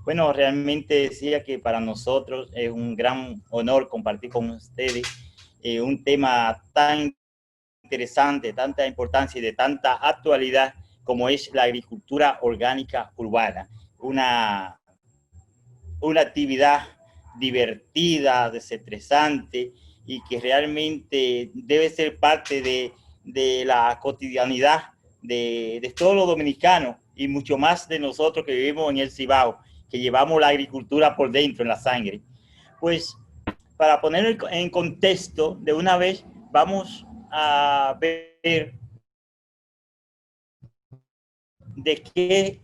Bueno, realmente decía que para nosotros es un gran honor compartir con ustedes un tema tan interesante, tanta importancia y de tanta actualidad como es la agricultura orgánica urbana. Una, una actividad divertida, desestresante y que realmente debe ser parte de la cotidianidad de todos los dominicanos y mucho más de nosotros que vivimos en el Cibao, que llevamos la agricultura por dentro, en la sangre. Pues para poner en contexto, de una vez vamos a ver de qué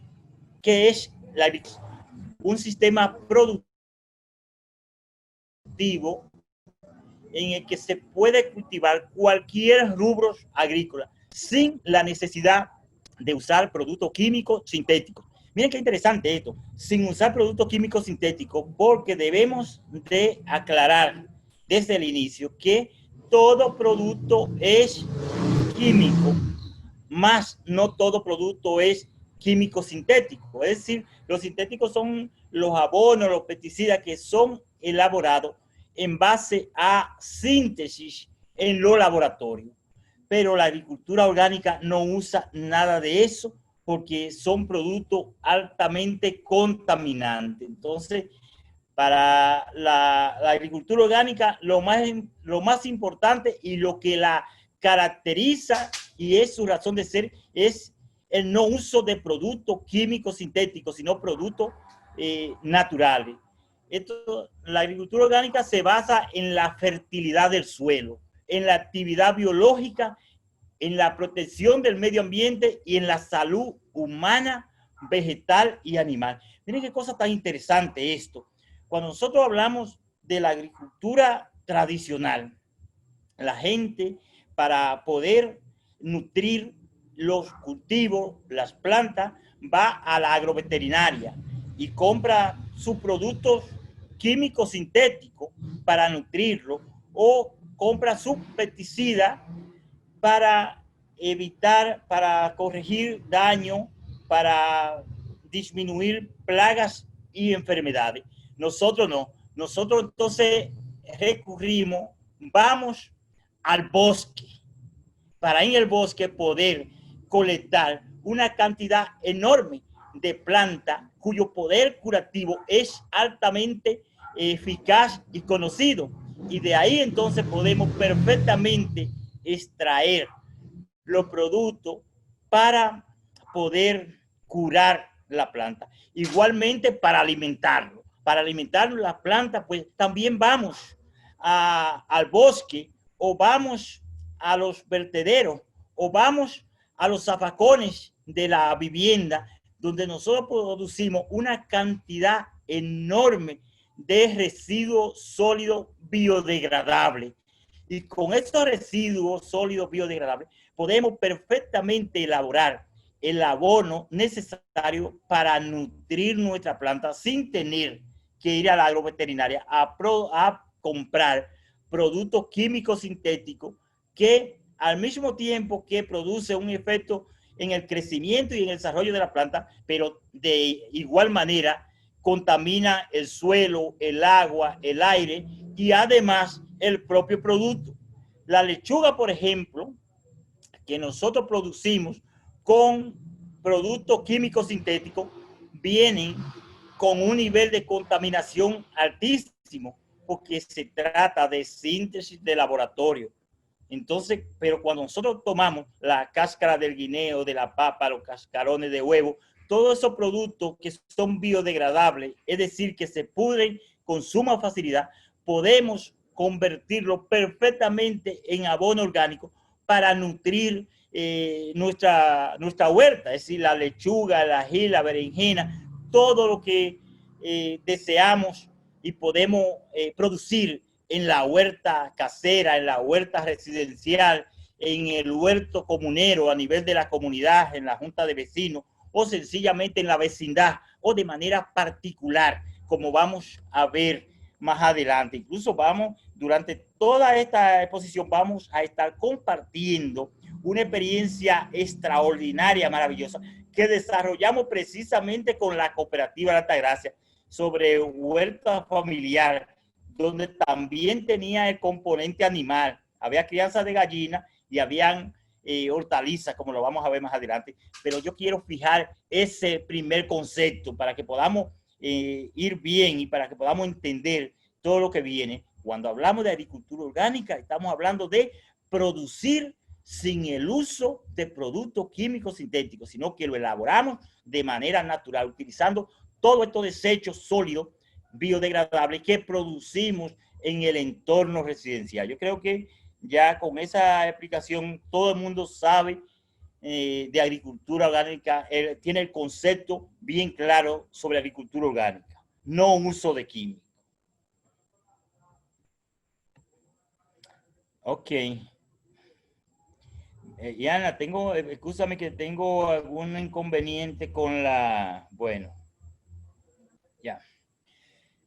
es la agricultura. Un sistema productivo en el que se puede cultivar cualquier rubro agrícola sin la necesidad de usar productos químicos sintéticos. Miren qué interesante esto, sin usar productos químicos sintéticos, porque debemos de aclarar desde el inicio que todo producto es químico, más no todo producto es químico sintético. Es decir, los sintéticos son los abonos, los pesticidas que son elaborados en base a síntesis en los laboratorios. Pero la agricultura orgánica no usa nada de eso porque son productos altamente contaminantes. Entonces, para la agricultura orgánica, lo más importante y lo que la caracteriza y es su razón de ser es el no uso de productos químicos sintéticos, sino productos naturales. La agricultura orgánica se basa en la fertilidad del suelo, en la actividad biológica, en la protección del medio ambiente y en la salud humana, vegetal y animal. Miren qué cosa tan interesante esto. Cuando nosotros hablamos de la agricultura tradicional, la gente para poder nutrir los cultivos, las plantas, va a la agroveterinaria y compra sus productos químicos sintéticos para nutrirlo o compra sus pesticidas para evitar, para corregir daño, para disminuir plagas y enfermedades. Nosotros no. Nosotros entonces recurrimos, vamos al bosque, para en el bosque poder colectar una cantidad enorme de plantas cuyo poder curativo es altamente eficaz y conocido. Y de ahí entonces podemos perfectamente extraer los productos para poder curar la planta. Igualmente para alimentarlo. Para alimentar la planta, pues también vamos al bosque o vamos a los vertederos o vamos a los zafacones de la vivienda donde nosotros producimos una cantidad enorme de residuos sólidos biodegradables. Y con estos residuos sólidos biodegradables podemos perfectamente elaborar el abono necesario para nutrir nuestra planta sin tener que ir a la agroveterinaria a comprar productos químicos sintéticos que al mismo tiempo que produce un efecto en el crecimiento y en el desarrollo de la planta, pero de igual manera contamina el suelo, el agua, el aire y además el propio producto. La lechuga, por ejemplo, que nosotros producimos con productos químicos sintéticos, vienen con un nivel de contaminación altísimo, porque se trata de síntesis de laboratorio. Entonces, pero cuando nosotros tomamos la cáscara del guineo, de la papa, los cascarones de huevo, todos esos productos que son biodegradables, es decir, que se pudren con suma facilidad, podemos convertirlo perfectamente en abono orgánico para nutrir nuestra huerta, es decir, la lechuga, el ají, la berenjena, todo lo que deseamos y podemos producir en la huerta casera, en la huerta residencial, en el huerto comunero a nivel de la comunidad, en la junta de vecinos o sencillamente en la vecindad o de manera particular, como vamos a ver más adelante. Incluso vamos, durante toda esta exposición, vamos a estar compartiendo una experiencia extraordinaria, maravillosa, que desarrollamos precisamente con la cooperativa de Altagracia, sobre huerta familiar, donde también tenía el componente animal. Había crianza de gallinas y habían hortalizas, como lo vamos a ver más adelante. Pero yo quiero fijar ese primer concepto para que podamos ir bien y para que podamos entender todo lo que viene. Cuando hablamos de agricultura orgánica, estamos hablando de producir sin el uso de productos químicos sintéticos, sino que lo elaboramos de manera natural, utilizando todos estos desechos sólidos biodegradables que producimos en el entorno residencial. Yo creo que ya con esa explicación todo el mundo sabe de agricultura orgánica, tiene el concepto bien claro sobre agricultura orgánica, no uso de químicos. Ok. Yana, escúchame que tengo algún inconveniente con la, bueno, ya.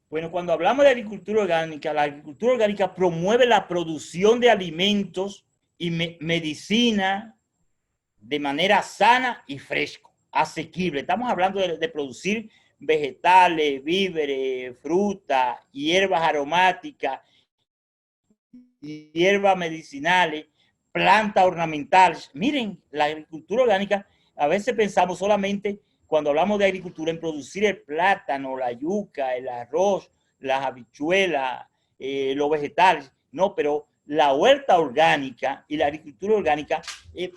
Bueno, cuando hablamos de agricultura orgánica, la agricultura orgánica promueve la producción de alimentos y medicina de manera sana y fresco, asequible. Estamos hablando de producir vegetales, víveres, frutas, hierbas aromáticas, hierbas medicinales, plantas ornamentales. Miren, la agricultura orgánica, a veces pensamos solamente cuando hablamos de agricultura en producir el plátano, la yuca, el arroz, las habichuelas, los vegetales. No, pero la huerta orgánica y la agricultura orgánica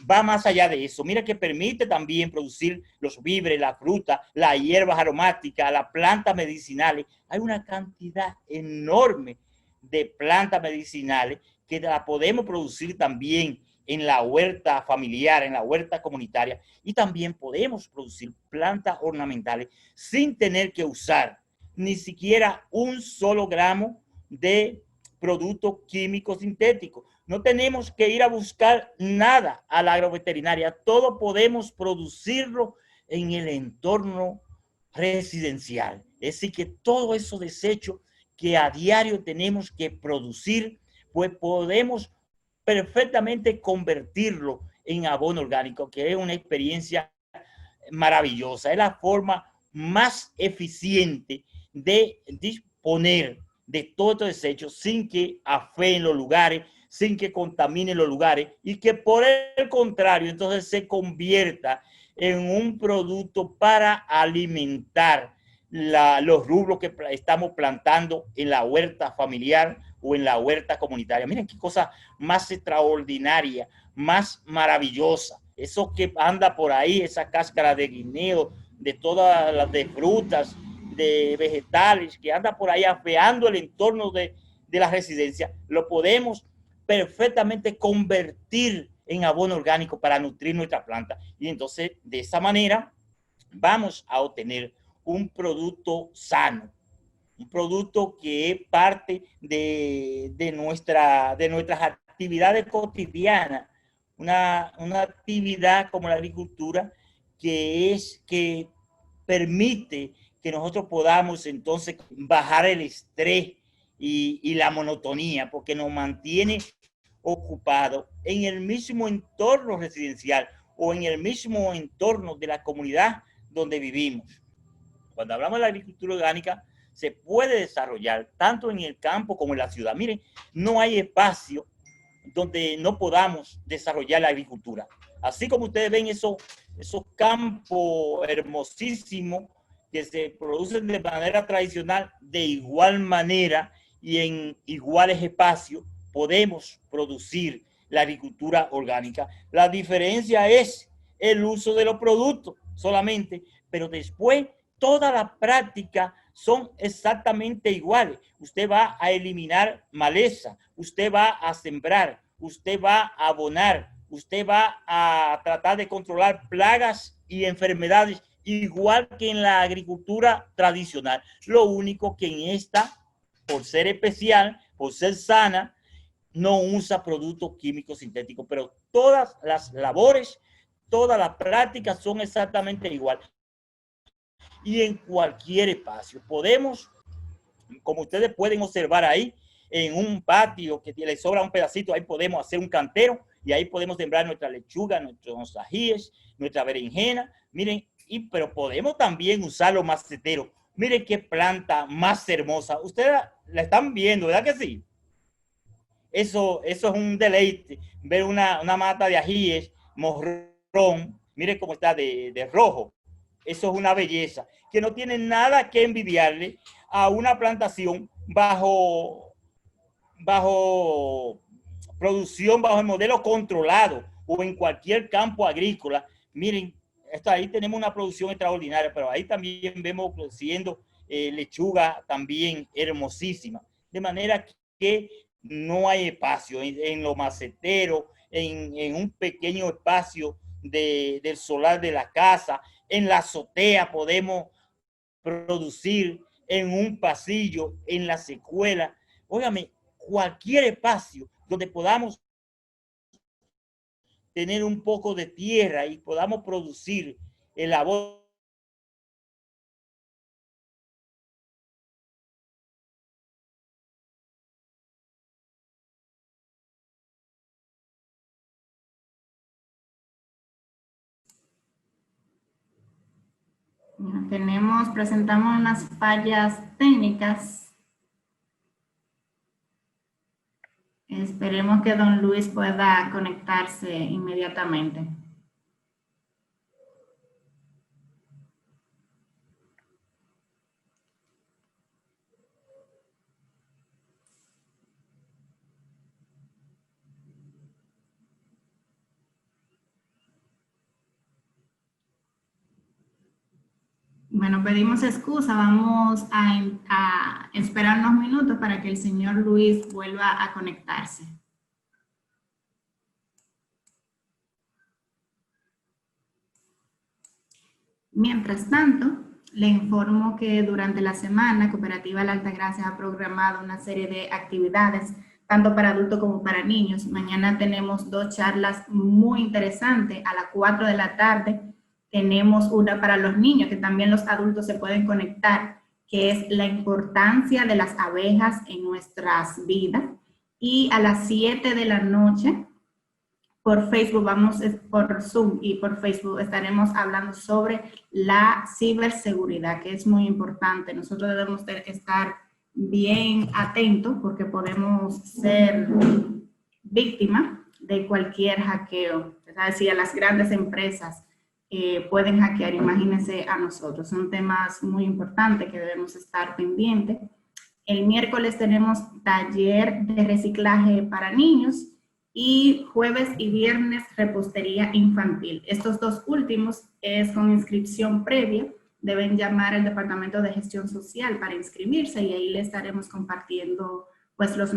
va más allá de eso. Mira que permite también producir los víveres, la fruta, las hierbas aromáticas, las plantas medicinales. Hay una cantidad enorme de plantas medicinales que la podemos producir también en la huerta familiar, en la huerta comunitaria, y también podemos producir plantas ornamentales sin tener que usar ni siquiera un solo gramo de productos químicos sintéticos. No tenemos que ir a buscar nada a la agroveterinaria, todo podemos producirlo en el entorno residencial. Es decir, que todos esos desechos que a diario tenemos que producir, pues podemos perfectamente convertirlo en abono orgánico, que es una experiencia maravillosa. Es la forma más eficiente de disponer de todos estos desechos sin que afeen los lugares, sin que contaminen los lugares y que por el contrario entonces se convierta en un producto para alimentar los rubros que estamos plantando en la huerta familiar o en la huerta comunitaria. Miren qué cosa más extraordinaria, más maravillosa. Eso que anda por ahí, esa cáscara de guineo, de todas las de frutas, de vegetales, que anda por ahí afeando el entorno de la residencia, lo podemos perfectamente convertir en abono orgánico para nutrir nuestra planta. Y entonces, de esa manera, vamos a obtener un producto sano, un producto que es parte de nuestras actividades cotidianas, una actividad como la agricultura que permite que nosotros podamos entonces bajar el estrés y la monotonía, porque nos mantiene ocupados en el mismo entorno residencial o en el mismo entorno de la comunidad donde vivimos. Cuando hablamos de la agricultura orgánica, se puede desarrollar tanto en el campo como en la ciudad. Miren, no hay espacio donde no podamos desarrollar la agricultura. Así como ustedes ven esos campos hermosísimos que se producen de manera tradicional, de igual manera y en iguales espacios podemos producir la agricultura orgánica. La diferencia es el uso de los productos solamente, pero después toda la práctica son exactamente iguales. Usted va a eliminar maleza, usted va a sembrar, usted va a abonar, usted va a tratar de controlar plagas y enfermedades igual que en la agricultura tradicional. Lo único que en esta, por ser especial, por ser sana, no usa productos químicos sintéticos, pero todas las labores, todas las prácticas son exactamente iguales. Y en cualquier espacio. Podemos, como ustedes pueden observar ahí, en un patio que le sobra un pedacito, ahí podemos hacer un cantero y ahí podemos sembrar nuestra lechuga, nuestros ajíes, nuestra berenjena. Miren, pero podemos también usar los maceteros Miren qué planta más hermosa. Ustedes la están viendo, ¿verdad que sí? Eso es un deleite, ver una mata de ajíes morrón, miren cómo está de rojo. Eso es una belleza, que no tiene nada que envidiarle a una plantación bajo producción, bajo el modelo controlado o en cualquier campo agrícola. Miren, esto, ahí tenemos una producción extraordinaria, pero ahí también vemos produciendo lechuga también hermosísima. De manera que no hay espacio en lo macetero, en un pequeño espacio del solar de la casa, en la azotea podemos producir, en un pasillo, en la secuela. Óigame, cualquier espacio donde podamos tener un poco de tierra y podamos producir el abono. Presentamos unas fallas técnicas. Esperemos que don Luis pueda conectarse inmediatamente. Bueno, pedimos excusa, vamos a esperar unos minutos para que el señor Luis vuelva a conectarse. Mientras tanto, le informo que durante la semana Cooperativa La Altagracia ha programado una serie de actividades, tanto para adultos como para niños. Mañana tenemos 2 charlas muy interesantes. A las 4 de la tarde tenemos una para los niños, que también los adultos se pueden conectar, que es la importancia de las abejas en nuestras vidas. Y a las 7 de la noche por Facebook, por Zoom y por Facebook estaremos hablando sobre la ciberseguridad, que es muy importante. Nosotros debemos estar bien atentos porque podemos ser víctimas de cualquier hackeo. Es decir, a las grandes empresas pueden hackear, imagínense a nosotros. Son temas muy importantes que debemos estar pendientes. El miércoles tenemos taller de reciclaje para niños y jueves y viernes repostería infantil. Estos 2 últimos es con inscripción previa. Deben llamar al Departamento de Gestión Social para inscribirse y ahí le estaremos compartiendo pues los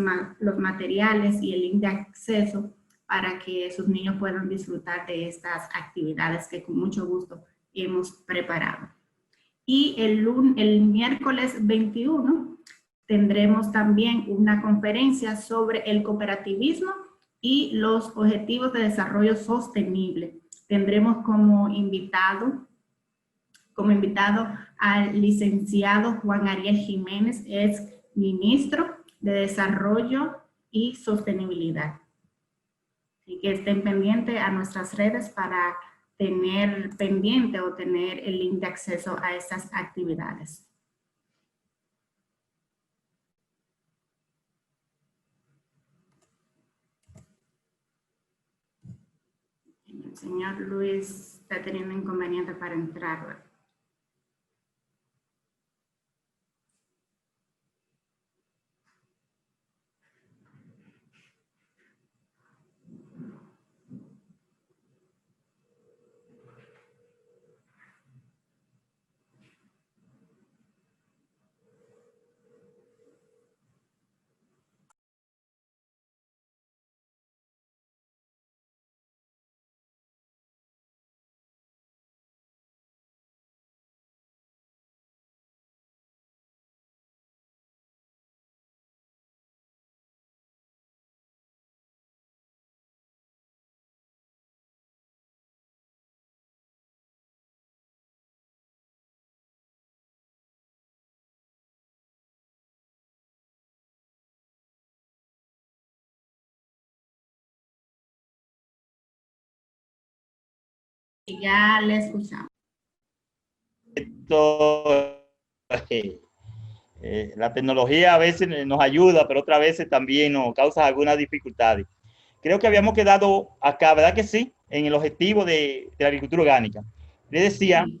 materiales y el link de acceso para que sus niños puedan disfrutar de estas actividades que con mucho gusto hemos preparado. Y el miércoles 21 tendremos también una conferencia sobre el cooperativismo y los objetivos de desarrollo sostenible. Tendremos como invitado al licenciado Juan Ariel Jiménez, es ministro de Desarrollo y Sostenibilidad. Así que estén pendientes a nuestras redes para tener pendiente o tener el link de acceso a estas actividades. El señor Luis está teniendo inconveniente para entrar. Ya le escuchamos. Esto la tecnología a veces nos ayuda, pero otras veces también nos causa algunas dificultades. Creo que habíamos quedado acá, ¿verdad que sí? En el objetivo de la agricultura orgánica. Le decía Sí.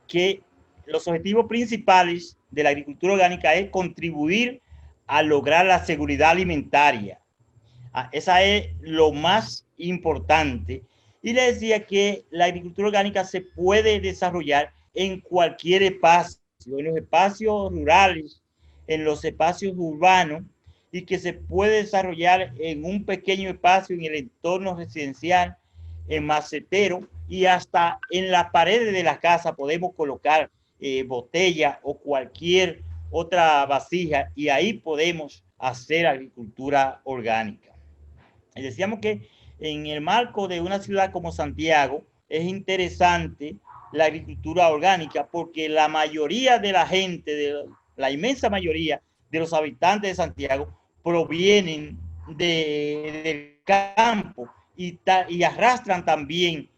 que los objetivos principales de la agricultura orgánica es contribuir a lograr la seguridad alimentaria. Esa es lo más importante. Y le decía que la agricultura orgánica se puede desarrollar en cualquier espacio, en los espacios rurales, en los espacios urbanos, y que se puede desarrollar en un pequeño espacio, en el entorno residencial, en macetero, y hasta en las paredes de la casa podemos colocar botella o cualquier otra vasija, y ahí podemos hacer agricultura orgánica. Y decíamos que en el marco de una ciudad como Santiago es interesante la agricultura orgánica porque la mayoría de la gente, la inmensa mayoría de los habitantes de Santiago provienen del campo y arrastran también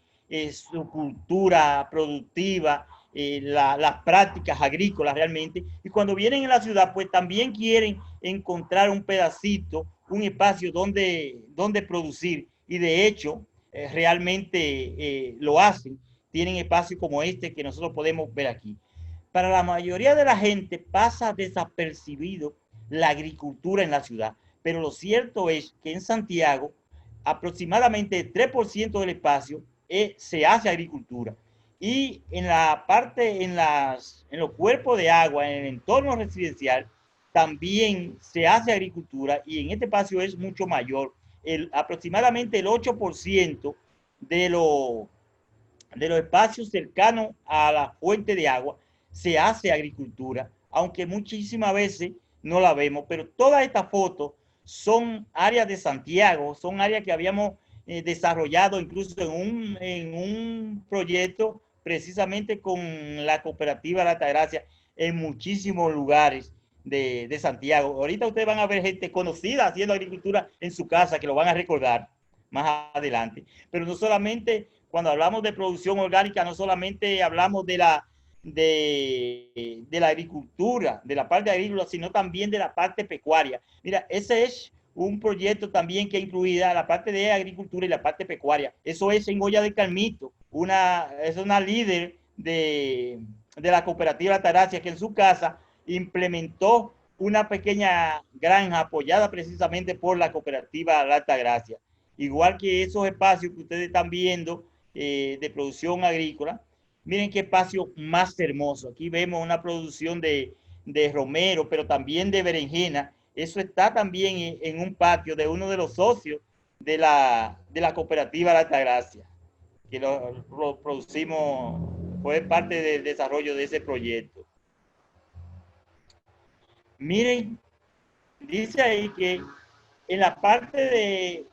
su cultura productiva, las prácticas agrícolas realmente, y cuando vienen a la ciudad pues también quieren encontrar un pedacito, un espacio donde producir, y de hecho realmente lo hacen, tienen espacios como este que nosotros podemos ver aquí. Para la mayoría de la gente pasa desapercibido la agricultura en la ciudad, pero lo cierto es que en Santiago aproximadamente el 3% del espacio se hace agricultura. Y en la parte, en los cuerpos de agua, en el entorno residencial, también se hace agricultura y en este espacio es mucho mayor. Aproximadamente el 8% de, de los espacios cercanos a la fuente de agua se hace agricultura, aunque muchísimas veces no la vemos, pero todas estas fotos son áreas de Santiago, son áreas que habíamos desarrollado incluso en un proyecto precisamente con la cooperativa La Altagracia en muchísimos lugares de Santiago. Ahorita ustedes van a ver gente conocida haciendo agricultura en su casa que lo van a recordar más adelante. Pero no solamente, cuando hablamos de producción orgánica, no solamente hablamos de la agricultura, de la parte agrícola, sino también de la parte pecuaria. Mira, ese es un proyecto también que incluida la parte de agricultura y la parte pecuaria. Eso es en Olla de Carmito, es una líder de la cooperativa Altagracia que en su casa implementó una pequeña granja apoyada precisamente por la cooperativa Altagracia. Igual que esos espacios que ustedes están viendo de producción agrícola, miren qué espacio más hermoso. Aquí vemos una producción de romero, pero también de berenjena. Eso está también en un patio de uno de los socios de la cooperativa La Altagracia, que lo producimos, fue parte del desarrollo de ese proyecto. Miren, dice ahí que en la parte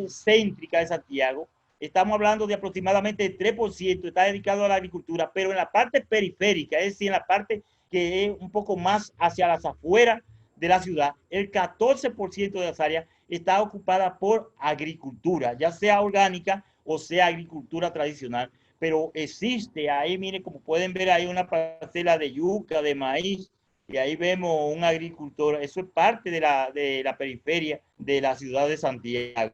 céntrica de Santiago, estamos hablando de aproximadamente el 3% está dedicado a la agricultura, pero en la parte periférica, es decir, en la parte que es un poco más hacia las afueras de la ciudad, el 14% de las áreas está ocupada por agricultura, ya sea orgánica o sea agricultura tradicional. Pero existe ahí, miren, como pueden ver, hay una parcela de yuca, de maíz, y ahí vemos un agricultor. Eso es parte de la periferia de la ciudad de Santiago.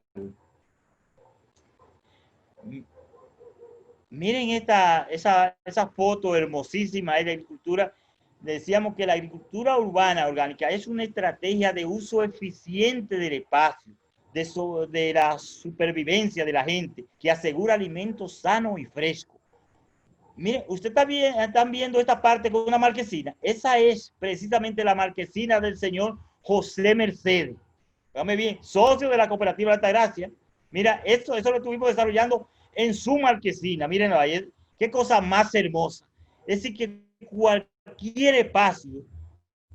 Miren esa foto hermosísima de la agricultura. Decíamos que la agricultura urbana orgánica es una estrategia de uso eficiente del espacio, de la supervivencia de la gente, que asegura alimentos sanos y frescos. Mire, usted están viendo esta parte con una marquesina. Esa es precisamente la marquesina del señor José Mercedes. Dígame bien, socio de la cooperativa Altagracia. Mira, eso lo estuvimos desarrollando en su marquesina. Miren ahí, qué cosa más hermosa. Es decir, que cualquier espacio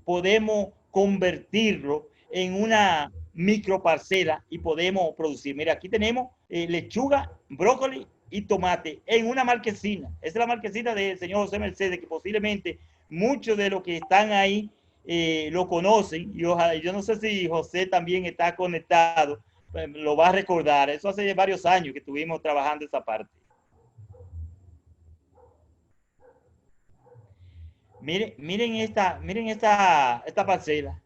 podemos convertirlo en una microparcela y podemos producir. Mira, aquí tenemos lechuga, brócoli y tomate en una marquesina. Esa es la marquesina del señor José Mercedes, que posiblemente muchos de los que están ahí lo conocen. Y ojalá, yo no sé si José también está conectado, lo va a recordar. Eso hace varios años que estuvimos trabajando esa parte. Miren esta parcela.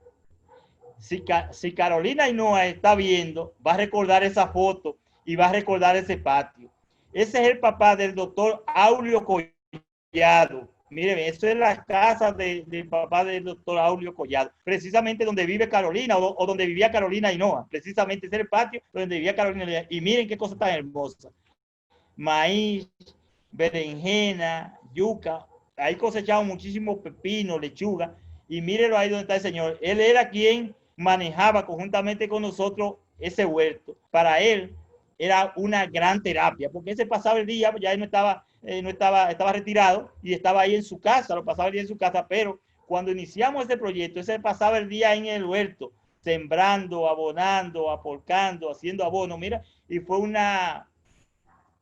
Si Carolina Hinoa está viendo, va a recordar esa foto y va a recordar ese patio. Ese es el papá del doctor Aulio Collado. Miren, eso es la casa del papá del doctor Aulio Collado, precisamente donde vive Carolina o donde vivía Carolina Hinoa. Precisamente ese es el patio donde vivía Carolina Hinoa. Y miren qué cosa tan hermosa. Maíz, berenjena, yuca. Ahí cosechamos muchísimos pepinos, lechuga. Y mírenlo ahí donde está el señor. Él era quien manejaba conjuntamente con nosotros ese huerto. Para él era una gran terapia, porque ese pasaba el día, ya él estaba retirado y estaba ahí en su casa, lo pasaba el día en su casa, pero cuando iniciamos este proyecto, ese pasaba el día en el huerto, sembrando, abonando, apolcando, haciendo abono, mira, y fue una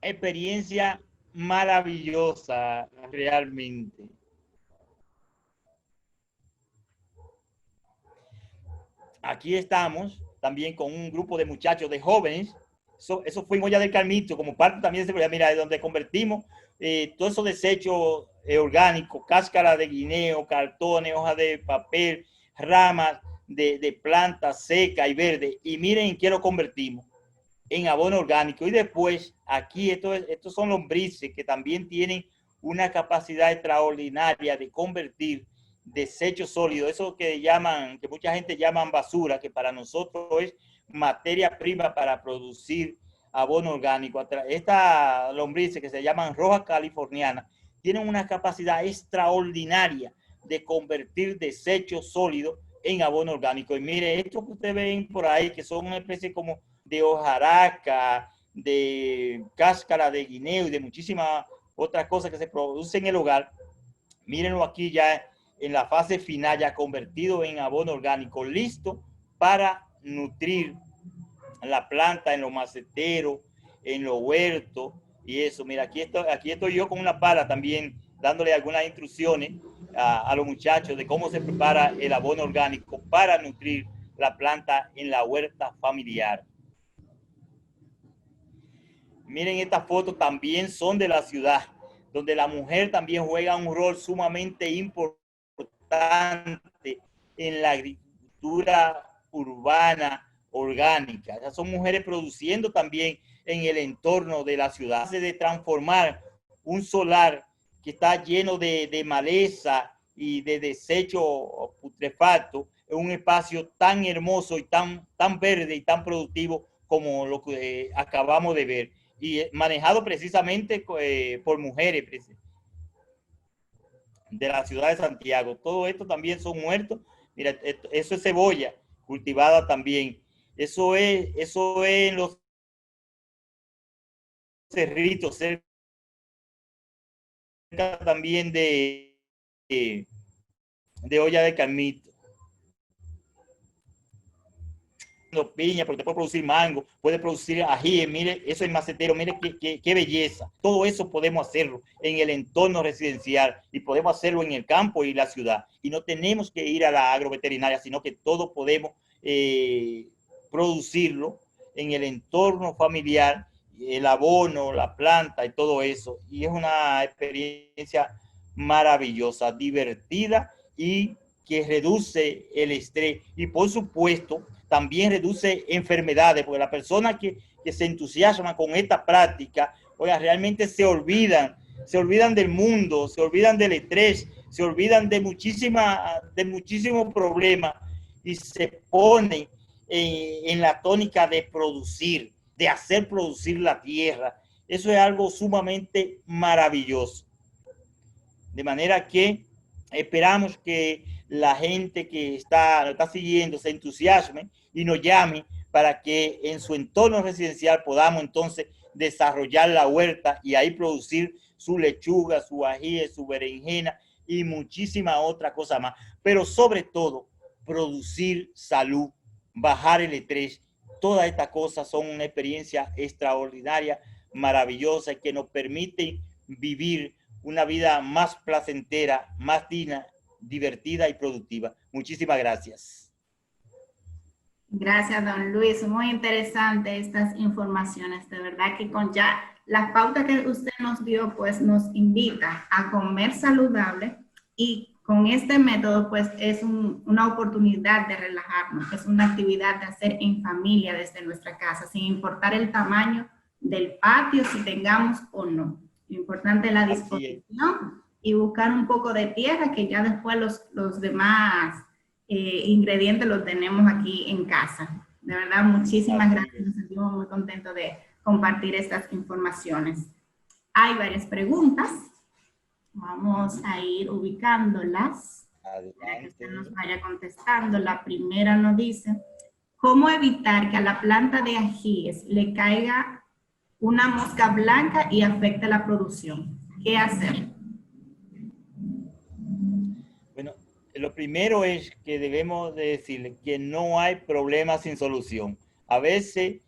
experiencia maravillosa realmente. Aquí estamos también con un grupo de muchachos, de jóvenes. Eso fue en Olla del Carmito, como parte también de seguridad. Mira, de donde convertimos todos esos desechos orgánicos, cáscara de guineo, cartones, hojas de papel, ramas de plantas secas y verdes. Y miren en qué lo convertimos, en abono orgánico. Y después, aquí, estos son lombrices que también tienen una capacidad extraordinaria de convertir desechos sólidos, eso que mucha gente llaman basura, que para nosotros es materia prima para producir abono orgánico. Estas lombrices que se llaman rojas californianas tienen una capacidad extraordinaria de convertir desechos sólidos en abono orgánico. Y mire, estos que ustedes ven por ahí, que son una especie como de hojaraca, de cáscara de guineo y de muchísimas otras cosas que se producen en el hogar, mírenlo aquí ya en la fase final, ya convertido en abono orgánico, listo para nutrir la planta en los maceteros, en los huertos y eso. Mira, aquí estoy yo con una pala también dándole algunas instrucciones a los muchachos de cómo se prepara el abono orgánico para nutrir la planta en la huerta familiar. Miren, estas fotos también son de la ciudad, donde la mujer también juega un rol sumamente importante en la agricultura urbana orgánica. Esas son mujeres produciendo también en el entorno de la ciudad. De transformar un solar que está lleno de maleza y de desecho putrefacto en un espacio tan hermoso y tan verde y tan productivo como lo que acabamos de ver, y manejado precisamente por mujeres de la ciudad de Santiago. Todo esto también son muertos. Mira, eso es cebolla cultivada también. Eso es en los cerritos, cerca también de Olla de Carmito. Piña, porque te puede producir mango, puede producir ají, mire, eso es macetero, mire qué belleza. Todo eso podemos hacerlo en el entorno residencial y podemos hacerlo en el campo y la ciudad. Y no tenemos que ir a la agroveterinaria, sino que todo podemos producirlo en el entorno familiar, el abono, la planta y todo eso. Y es una experiencia maravillosa, divertida y que reduce el estrés y por supuesto también reduce enfermedades, porque las personas que se entusiasman con esta práctica, oiga, realmente se olvidan del mundo, se olvidan del estrés, se olvidan de muchísimos problemas y se ponen en la tónica de producir, de hacer producir la tierra. Eso es algo sumamente maravilloso. De manera que esperamos que la gente que nos está siguiendo se entusiasme y nos llame para que en su entorno residencial podamos entonces desarrollar la huerta y ahí producir su lechuga, su ají, su berenjena y muchísima otra cosa más. Pero sobre todo, producir salud, bajar el estrés. Todas estas cosas son una experiencia extraordinaria, maravillosa y que nos permiten vivir una vida más placentera, más digna, divertida y productiva. Muchísimas gracias. Gracias, don Luis. Muy interesante estas informaciones. De verdad que con ya la pauta que usted nos dio, pues nos invita a comer saludable y Con este método, pues, es una oportunidad de relajarnos, es una actividad de hacer en familia desde nuestra casa, sin importar el tamaño del patio, si tengamos o no. Lo importante es la Así es. disposición y buscar un poco de tierra, que ya después los demás ingredientes los tenemos aquí en casa. De verdad, muchísimas Así gracias. es. Nos sentimos muy contentos de compartir estas informaciones. Hay varias preguntas. Vamos a ir ubicándolas para que usted nos Adelante. vaya contestando. La primera nos dice, ¿cómo evitar que a la planta de ajíes le caiga una mosca blanca y afecte la producción? ¿Qué hacer? Bueno, lo primero es que debemos de decirle que no hay problema sin solución. A veces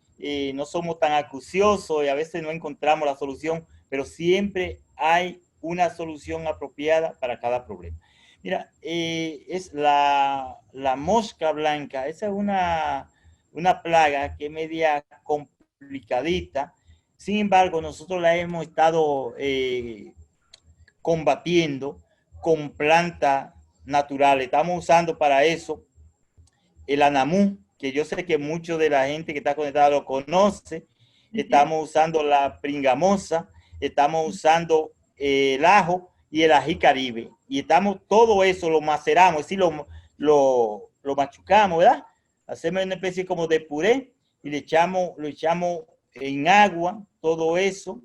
no somos tan acuciosos y a veces no encontramos la solución, pero siempre hay una solución apropiada para cada problema. Mira, es la mosca blanca, esa es una plaga que es media complicadita. Sin embargo, nosotros la hemos estado combatiendo con plantas naturales. Estamos usando para eso el anamú, que yo sé que mucho de la gente que está conectada lo conoce. Estamos usando la pringamosa, estamos usando el ajo y el ají caribe. Y estamos, todo eso lo maceramos, es decir, lo machucamos, ¿verdad? Hacemos una especie como de puré y lo echamos en agua, todo eso,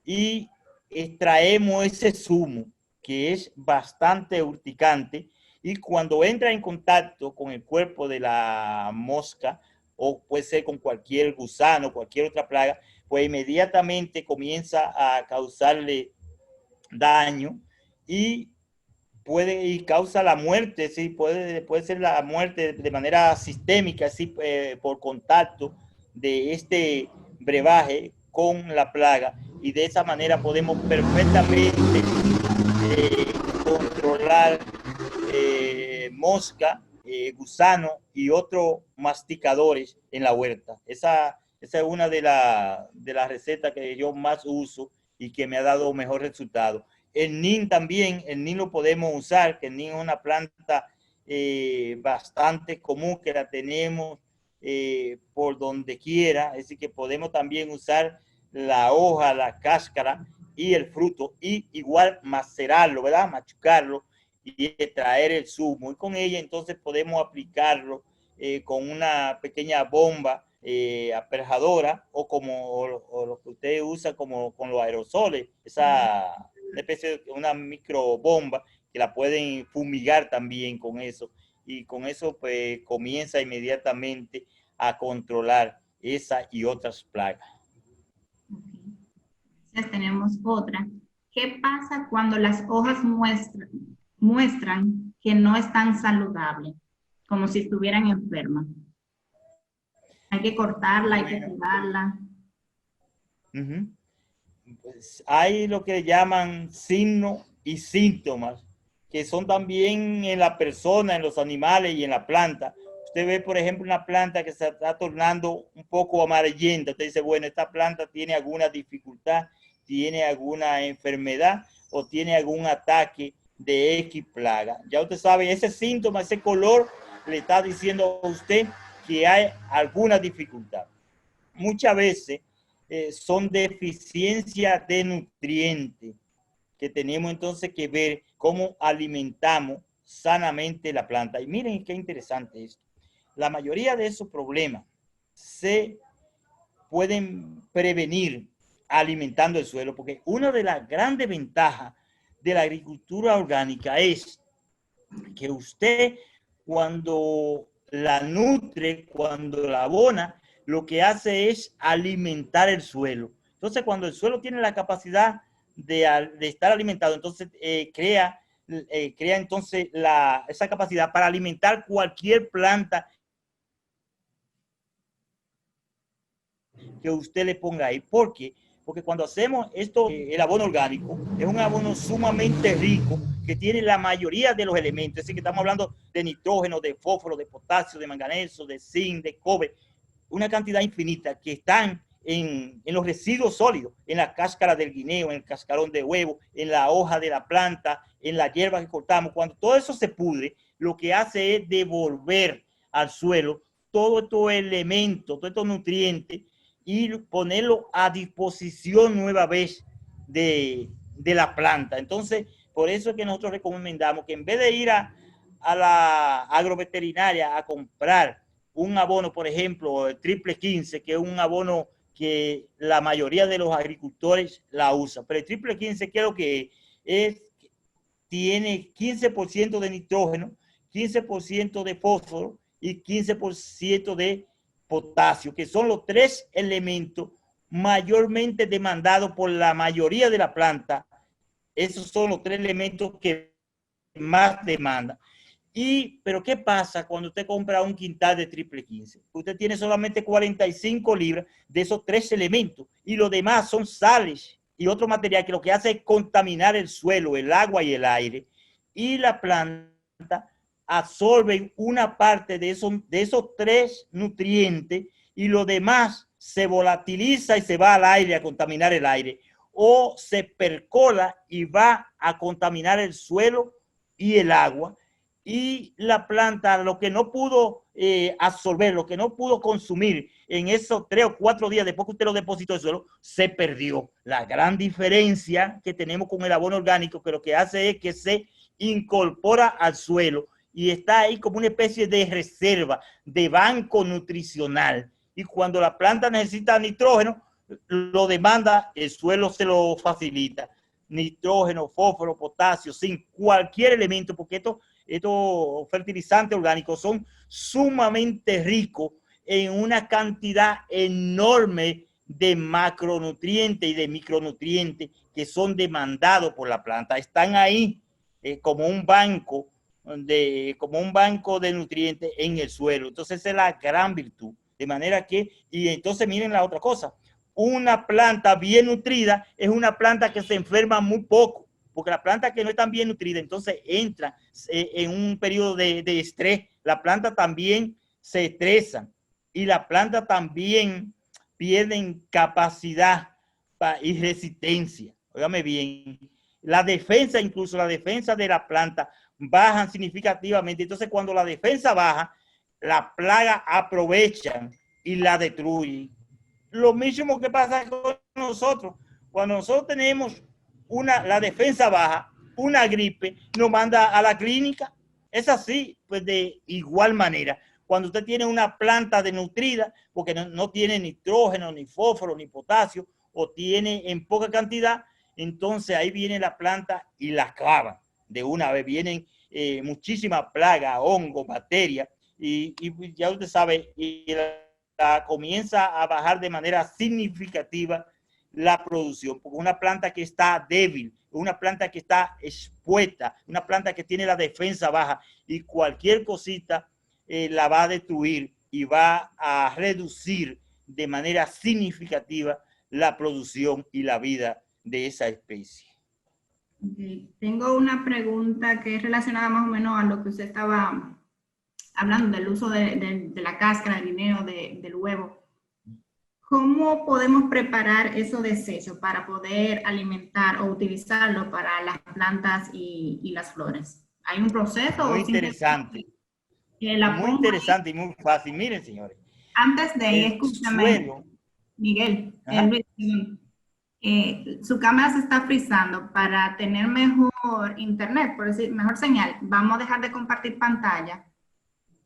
y extraemos ese zumo, que es bastante urticante, y cuando entra en contacto con el cuerpo de la mosca, o puede ser con cualquier gusano, cualquier otra plaga, pues inmediatamente comienza a causarle daño y causa la muerte, ¿sí? Puede ser la muerte de manera sistémica, ¿sí? Por contacto de este brebaje con la plaga, y de esa manera podemos perfectamente controlar mosca, gusano y otros masticadores en la huerta. Esa es una de las recetas que yo más uso y que me ha dado mejor resultado. El NIM también, el NIM lo podemos usar, que el NIM es una planta bastante común, que la tenemos por donde quiera, es decir, que podemos también usar la hoja, la cáscara y el fruto, y igual macerarlo, ¿verdad? Machucarlo y extraer el zumo, y con ella entonces podemos aplicarlo con una pequeña bomba asperjadora, o como o lo que usted usa como con los aerosoles, una especie de una microbomba que la pueden fumigar también con eso, y con eso pues comienza inmediatamente a controlar esa y otras plagas. Entonces tenemos otra. ¿Qué pasa cuando las hojas muestran que no están saludables, como si estuvieran enfermas? Hay que cortarla, hay que Bueno, tirarla. pues hay lo que llaman signos y síntomas, que son también en la persona, en los animales y en la planta. Usted ve, por ejemplo, una planta que se está tornando un poco amarillenta. Usted dice, bueno, esta planta tiene alguna dificultad, tiene alguna enfermedad o tiene algún ataque de X plaga. Ya usted sabe, ese síntoma, ese color le está diciendo a usted que hay alguna dificultad. Muchas veces son deficiencias de nutrientes, que tenemos entonces que ver cómo alimentamos sanamente la planta. Y miren qué interesante esto. La mayoría de esos problemas se pueden prevenir alimentando el suelo, porque una de las grandes ventajas de la agricultura orgánica es que usted, cuando la nutre, cuando la abona, lo que hace es alimentar el suelo. Entonces, cuando el suelo tiene la capacidad de estar alimentado, entonces crea entonces esa capacidad para alimentar cualquier planta que usted le ponga ahí. ¿Por qué? Porque cuando hacemos esto, el abono orgánico es un abono sumamente rico, que tiene la mayoría de los elementos. Es decir, que estamos hablando de nitrógeno, de fósforo, de potasio, de manganeso, de zinc, de cobre, una cantidad infinita que están en los residuos sólidos, en la cáscara del guineo, en el cascarón de huevo, en la hoja de la planta, en la hierba que cortamos. Cuando todo eso se pudre, lo que hace es devolver al suelo todos estos elementos, todos estos nutrientes y ponerlo a disposición nueva vez de la planta. Entonces, por eso es que nosotros recomendamos que en vez de ir a la agroveterinaria a comprar un abono, por ejemplo, el triple 15, que es un abono que la mayoría de los agricultores la usan. Pero el triple 15, ¿qué es lo que es? Tiene 15% de nitrógeno, 15% de fósforo y 15% de potasio, que son los tres elementos mayormente demandados por la mayoría de la planta. Esos son los tres elementos que más demandan. Pero ¿qué pasa cuando usted compra un quintal de triple 15? Usted tiene solamente 45 libras de esos tres elementos y los demás son sales y otro material que lo que hace es contaminar el suelo, el agua y el aire. Y la planta absorbe una parte de esos tres nutrientes y lo demás se volatiliza y se va al aire a contaminar el aire o se percola y va a contaminar el suelo y el agua. Y la planta, lo que no pudo absorber, lo que no pudo consumir en esos 3 o 4 días después que usted lo depositó en el suelo, se perdió. La gran diferencia que tenemos con el abono orgánico, que lo que hace es que se incorpora al suelo y está ahí como una especie de reserva, de banco nutricional. Y cuando la planta necesita nitrógeno, lo demanda, el suelo se lo facilita. Nitrógeno, fósforo, potasio, zinc, cualquier elemento, porque estos fertilizantes orgánicos son sumamente ricos en una cantidad enorme de macronutrientes y de micronutrientes que son demandados por la planta. Están ahí como un banco de nutrientes en el suelo. Entonces esa es la gran virtud. De manera que, y entonces miren la otra cosa, una planta bien nutrida es una planta que se enferma muy poco, porque la planta que no está bien nutrida, entonces entra en un periodo de estrés. La planta también se estresa y la planta también pierden capacidad y resistencia. Óigame bien, la defensa, incluso la defensa de la planta bajan significativamente. Entonces, cuando la defensa baja, la plaga aprovechan y la destruyen. Lo mismo que pasa con nosotros. Cuando nosotros tenemos la defensa baja, una gripe, nos manda a la clínica. Es así, pues de igual manera. Cuando usted tiene una planta desnutrida, porque no tiene nitrógeno, ni fósforo, ni potasio, o tiene en poca cantidad, entonces ahí viene la planta y la clavan de una vez. Vienen muchísimas plagas, hongos, bacterias, y ya usted sabe, y comienza a bajar de manera significativa la producción, porque una planta que está débil, una planta que está expuesta, una planta que tiene la defensa baja y cualquier cosita la va a destruir y va a reducir de manera significativa la producción y la vida de esa especie. Okay. Tengo una pregunta que es relacionada más o menos a lo que usted estaba hablando del uso de la cáscara, del guineo, del huevo. ¿Cómo podemos preparar esos desechos para poder alimentar o utilizarlo para las plantas y las flores? ¿Hay un proceso? Muy interesante. Muy interesante y muy fácil. Miren, señores. Antes de ahí, escúchame, Miguel, su cámara se está frizando. Para tener mejor internet, por decir, mejor señal, vamos a dejar de compartir pantalla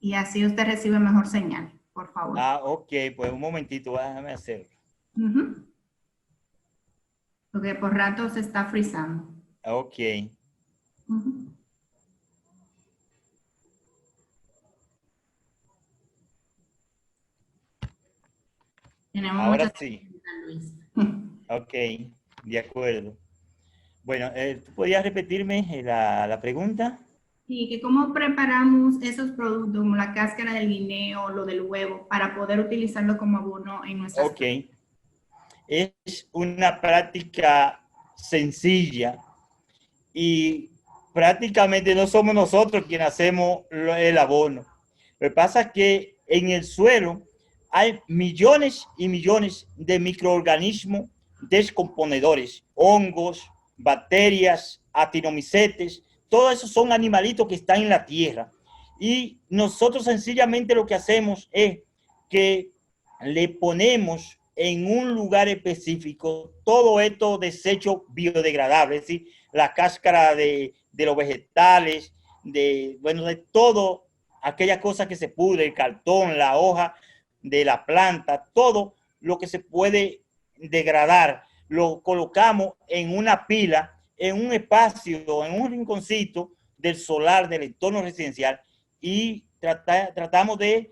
y así usted recibe mejor señal, por favor. Ok, pues un momentito, déjame hacerlo. Porque por rato se está frizando. Ok. Tenemos ahora sí. Luis. Ok, de acuerdo. Bueno, ¿tú podrías repetirme la pregunta? Sí, que cómo preparamos esos productos como la cáscara del guineo, lo del huevo, para poder utilizarlo como abono en nuestras plantas. Es una práctica sencilla y prácticamente no somos nosotros quienes hacemos el abono. Lo que pasa es que en el suelo hay millones y millones de microorganismos descomponedores, hongos, bacterias, actinomicetes, todos esos son animalitos que están en la tierra. Y nosotros sencillamente lo que hacemos es que le ponemos en un lugar específico todo esto desecho biodegradable, es decir, la cáscara de los vegetales, bueno, de todo, aquellas cosas que se pudre, el cartón, la hoja de la planta, todo lo que se puede degradar, lo colocamos en una pila, en un espacio, en un rinconcito del solar, del entorno residencial, y tratamos de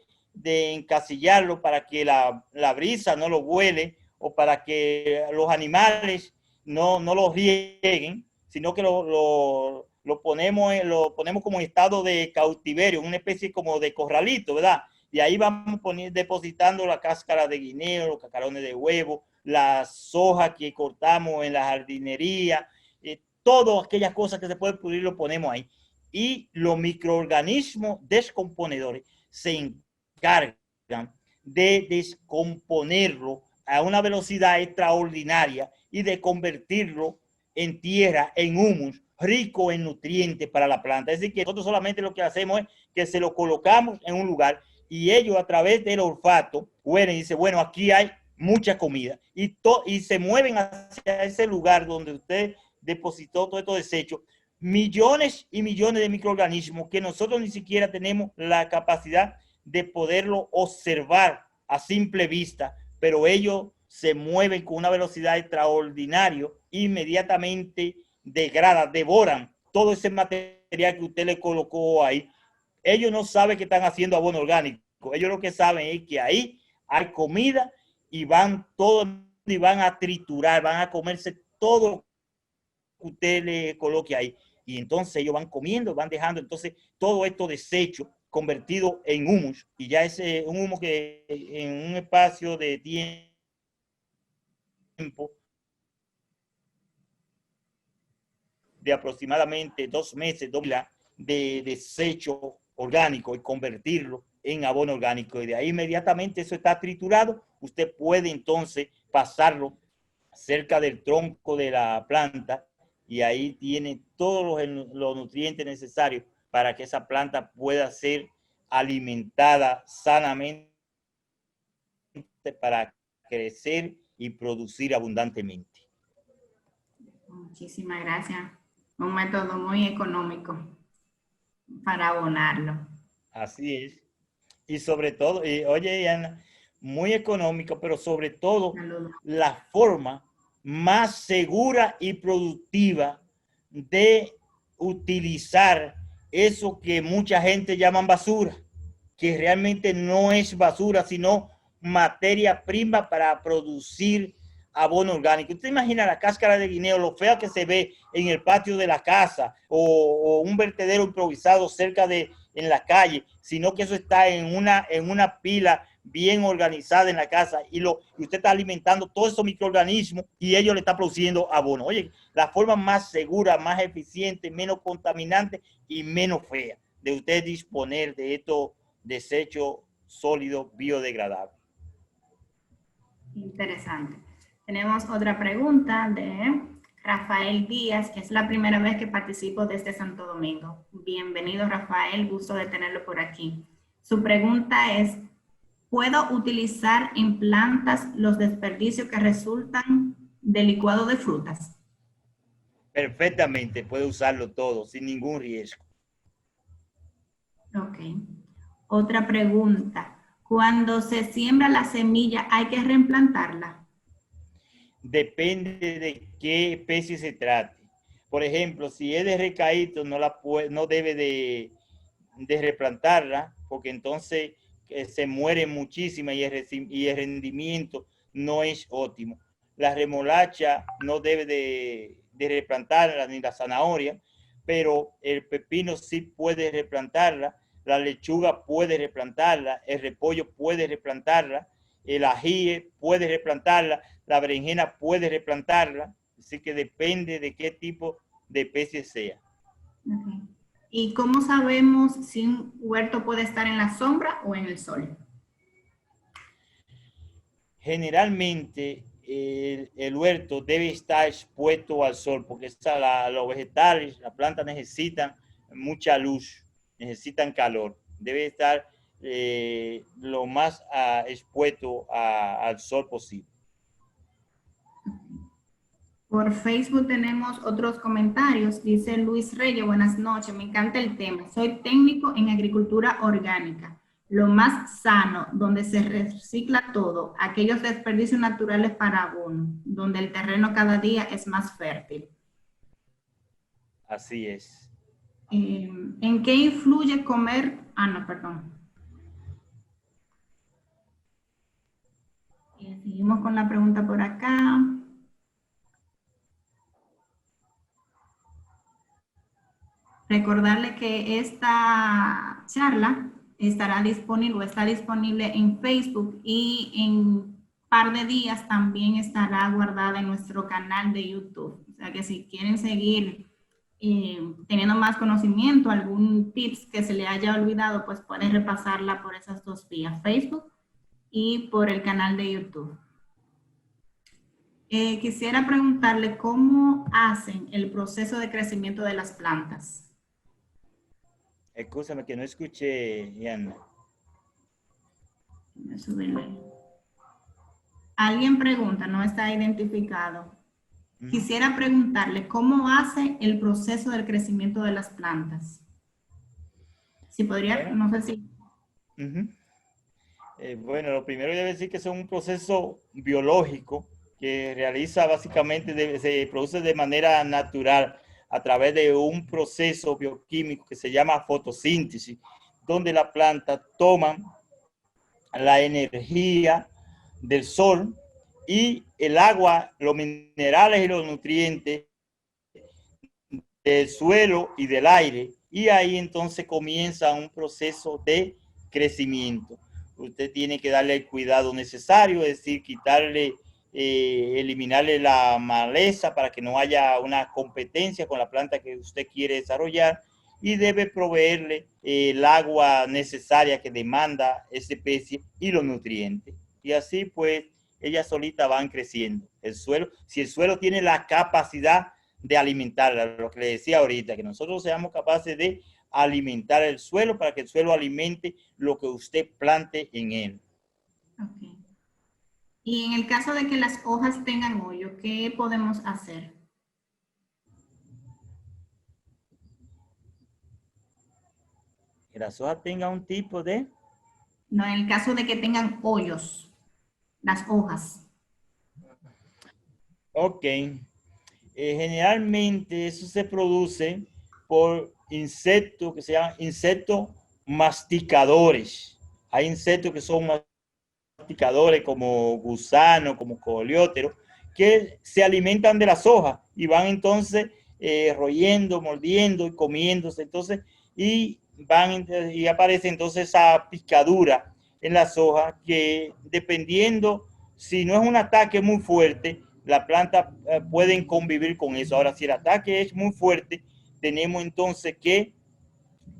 encasillarlo para que la brisa no lo huele o para que los animales no lo rieguen, sino que lo ponemos como en estado de cautiverio, una especie como de corralito, ¿verdad? Y ahí vamos depositando la cáscara de guineo, los cacarones de huevo, las hojas que cortamos en la jardinería, todas aquellas cosas que se pueden pudrir lo ponemos ahí. Y los microorganismos descomponedores se encargan de descomponerlo a una velocidad extraordinaria y de convertirlo en tierra, en humus, rico en nutrientes para la planta. Es decir, que nosotros solamente lo que hacemos es que se lo colocamos en un lugar y ellos a través del olfato huelen y dicen, bueno, aquí hay mucha comida. Y se mueven hacia ese lugar donde usted depositó todo estos desechos. Millones y millones de microorganismos que nosotros ni siquiera tenemos la capacidad de poderlo observar a simple vista, pero ellos se mueven con una velocidad extraordinaria, inmediatamente degradan, devoran todo ese material que usted le colocó ahí. Ellos no saben que están haciendo abono orgánico, ellos lo que saben es que ahí hay comida y van todos y van a triturar, van a comerse todo lo que usted le coloque ahí. Y entonces ellos van comiendo, van dejando entonces todo esto desecho convertido en humus, y ya es un humus que en un espacio de tiempo de aproximadamente 2 meses de desecho orgánico y convertirlo en abono orgánico, y de ahí inmediatamente eso está triturado, usted puede entonces pasarlo cerca del tronco de la planta y ahí tiene todos los nutrientes necesarios para que esa planta pueda ser alimentada sanamente para crecer y producir abundantemente. Muchísimas gracias. Un método muy económico para abonarlo. Así es. Y sobre todo, oye, Ana, muy económico, pero sobre todo Saludos. la forma más segura y productiva de utilizar eso que mucha gente llama basura, que realmente no es basura, sino materia prima para producir abono orgánico. ¿Usted imagina la cáscara de guineo, lo feo que se ve en el patio de la casa o un vertedero improvisado cerca en la calle, sino que eso está en una pila bien organizada en la casa y usted está alimentando todos esos microorganismos y ellos le están produciendo abono? Oye, la forma más segura, más eficiente, menos contaminante y menos fea de usted disponer de estos desechos sólidos biodegradables. Interesante. Tenemos otra pregunta de Rafael Díaz, que es la primera vez que participo desde Santo Domingo. Bienvenido, Rafael, gusto de tenerlo por aquí. Su pregunta es, ¿puedo utilizar en plantas los desperdicios que resultan del licuado de frutas? Perfectamente, puede usarlo todo sin ningún riesgo. Ok. Otra pregunta. Cuando se siembra la semilla, ¿hay que reimplantarla? Depende de qué especie se trate. Por ejemplo, si es de recaíto, no debe de replantarla, porque entonces se muere muchísima y el rendimiento no es óptimo. La remolacha no debe de replantarla, ni la zanahoria, pero el pepino sí puede replantarla, la lechuga puede replantarla, el repollo puede replantarla, el ají puede replantarla, la berenjena puede replantarla, así que depende de qué tipo de especie sea. Okay. ¿Y cómo sabemos si un huerto puede estar en la sombra o en el sol? Generalmente el huerto debe estar expuesto al sol, porque los vegetales, las plantas necesitan mucha luz, necesitan calor. Debe estar lo más expuesto al sol posible. Por Facebook tenemos otros comentarios. Dice Luis Reyes, buenas noches, me encanta el tema. Soy técnico en agricultura orgánica. Lo más sano, donde se recicla todo, aquellos desperdicios naturales para abono, donde el terreno cada día es más fértil. Así es. ¿En qué influye comer? Ah, no, perdón. Seguimos con la pregunta por acá. Recordarle que esta charla estará disponible o está disponible en Facebook y en un par de días también estará guardada en nuestro canal de YouTube. O sea que si quieren seguir teniendo más conocimiento, algún tips que se le haya olvidado, pues pueden repasarla por esas dos vías, Facebook y por el canal de YouTube. Quisiera preguntarle cómo hacen el proceso de crecimiento de las plantas. Escúchame que no escuché, Ian. Alguien pregunta, no está identificado. Quisiera preguntarle cómo hace el proceso del crecimiento de las plantas. Si podría, Bueno, no sé si. bueno, lo primero debe decir que es un proceso biológico que realiza básicamente, se produce de manera natural a través de un proceso bioquímico que se llama fotosíntesis, donde la planta toma la energía del sol y el agua, los minerales y los nutrientes del suelo y del aire, y ahí entonces comienza un proceso de crecimiento. Usted tiene que darle el cuidado necesario, es decir, quitarle, eliminarle la maleza para que no haya una competencia con la planta que usted quiere desarrollar, y debe proveerle el agua necesaria que demanda esa especie y los nutrientes. Y así pues ellas solitas van creciendo. El suelo, si el suelo tiene la capacidad de alimentarla, lo que le decía ahorita, que nosotros seamos capaces de alimentar el suelo para que el suelo alimente lo que usted plante en él. Okay. Y en el caso de que las hojas tengan hoyo, ¿qué podemos hacer? Que las hojas tengan un tipo de... No, en el caso de que tengan hoyos, las hojas. Ok. Generalmente eso se produce por insectos que se llaman insectos masticadores. Hay insectos que son masticadores como gusanos, como coleópteros, que se alimentan de las hojas y van entonces royendo, mordiendo y comiéndose. Entonces, y aparece entonces esa picadura en las hojas que, dependiendo, si no es un ataque muy fuerte, la planta pueden convivir con eso. Ahora, si el ataque es muy fuerte, tenemos entonces que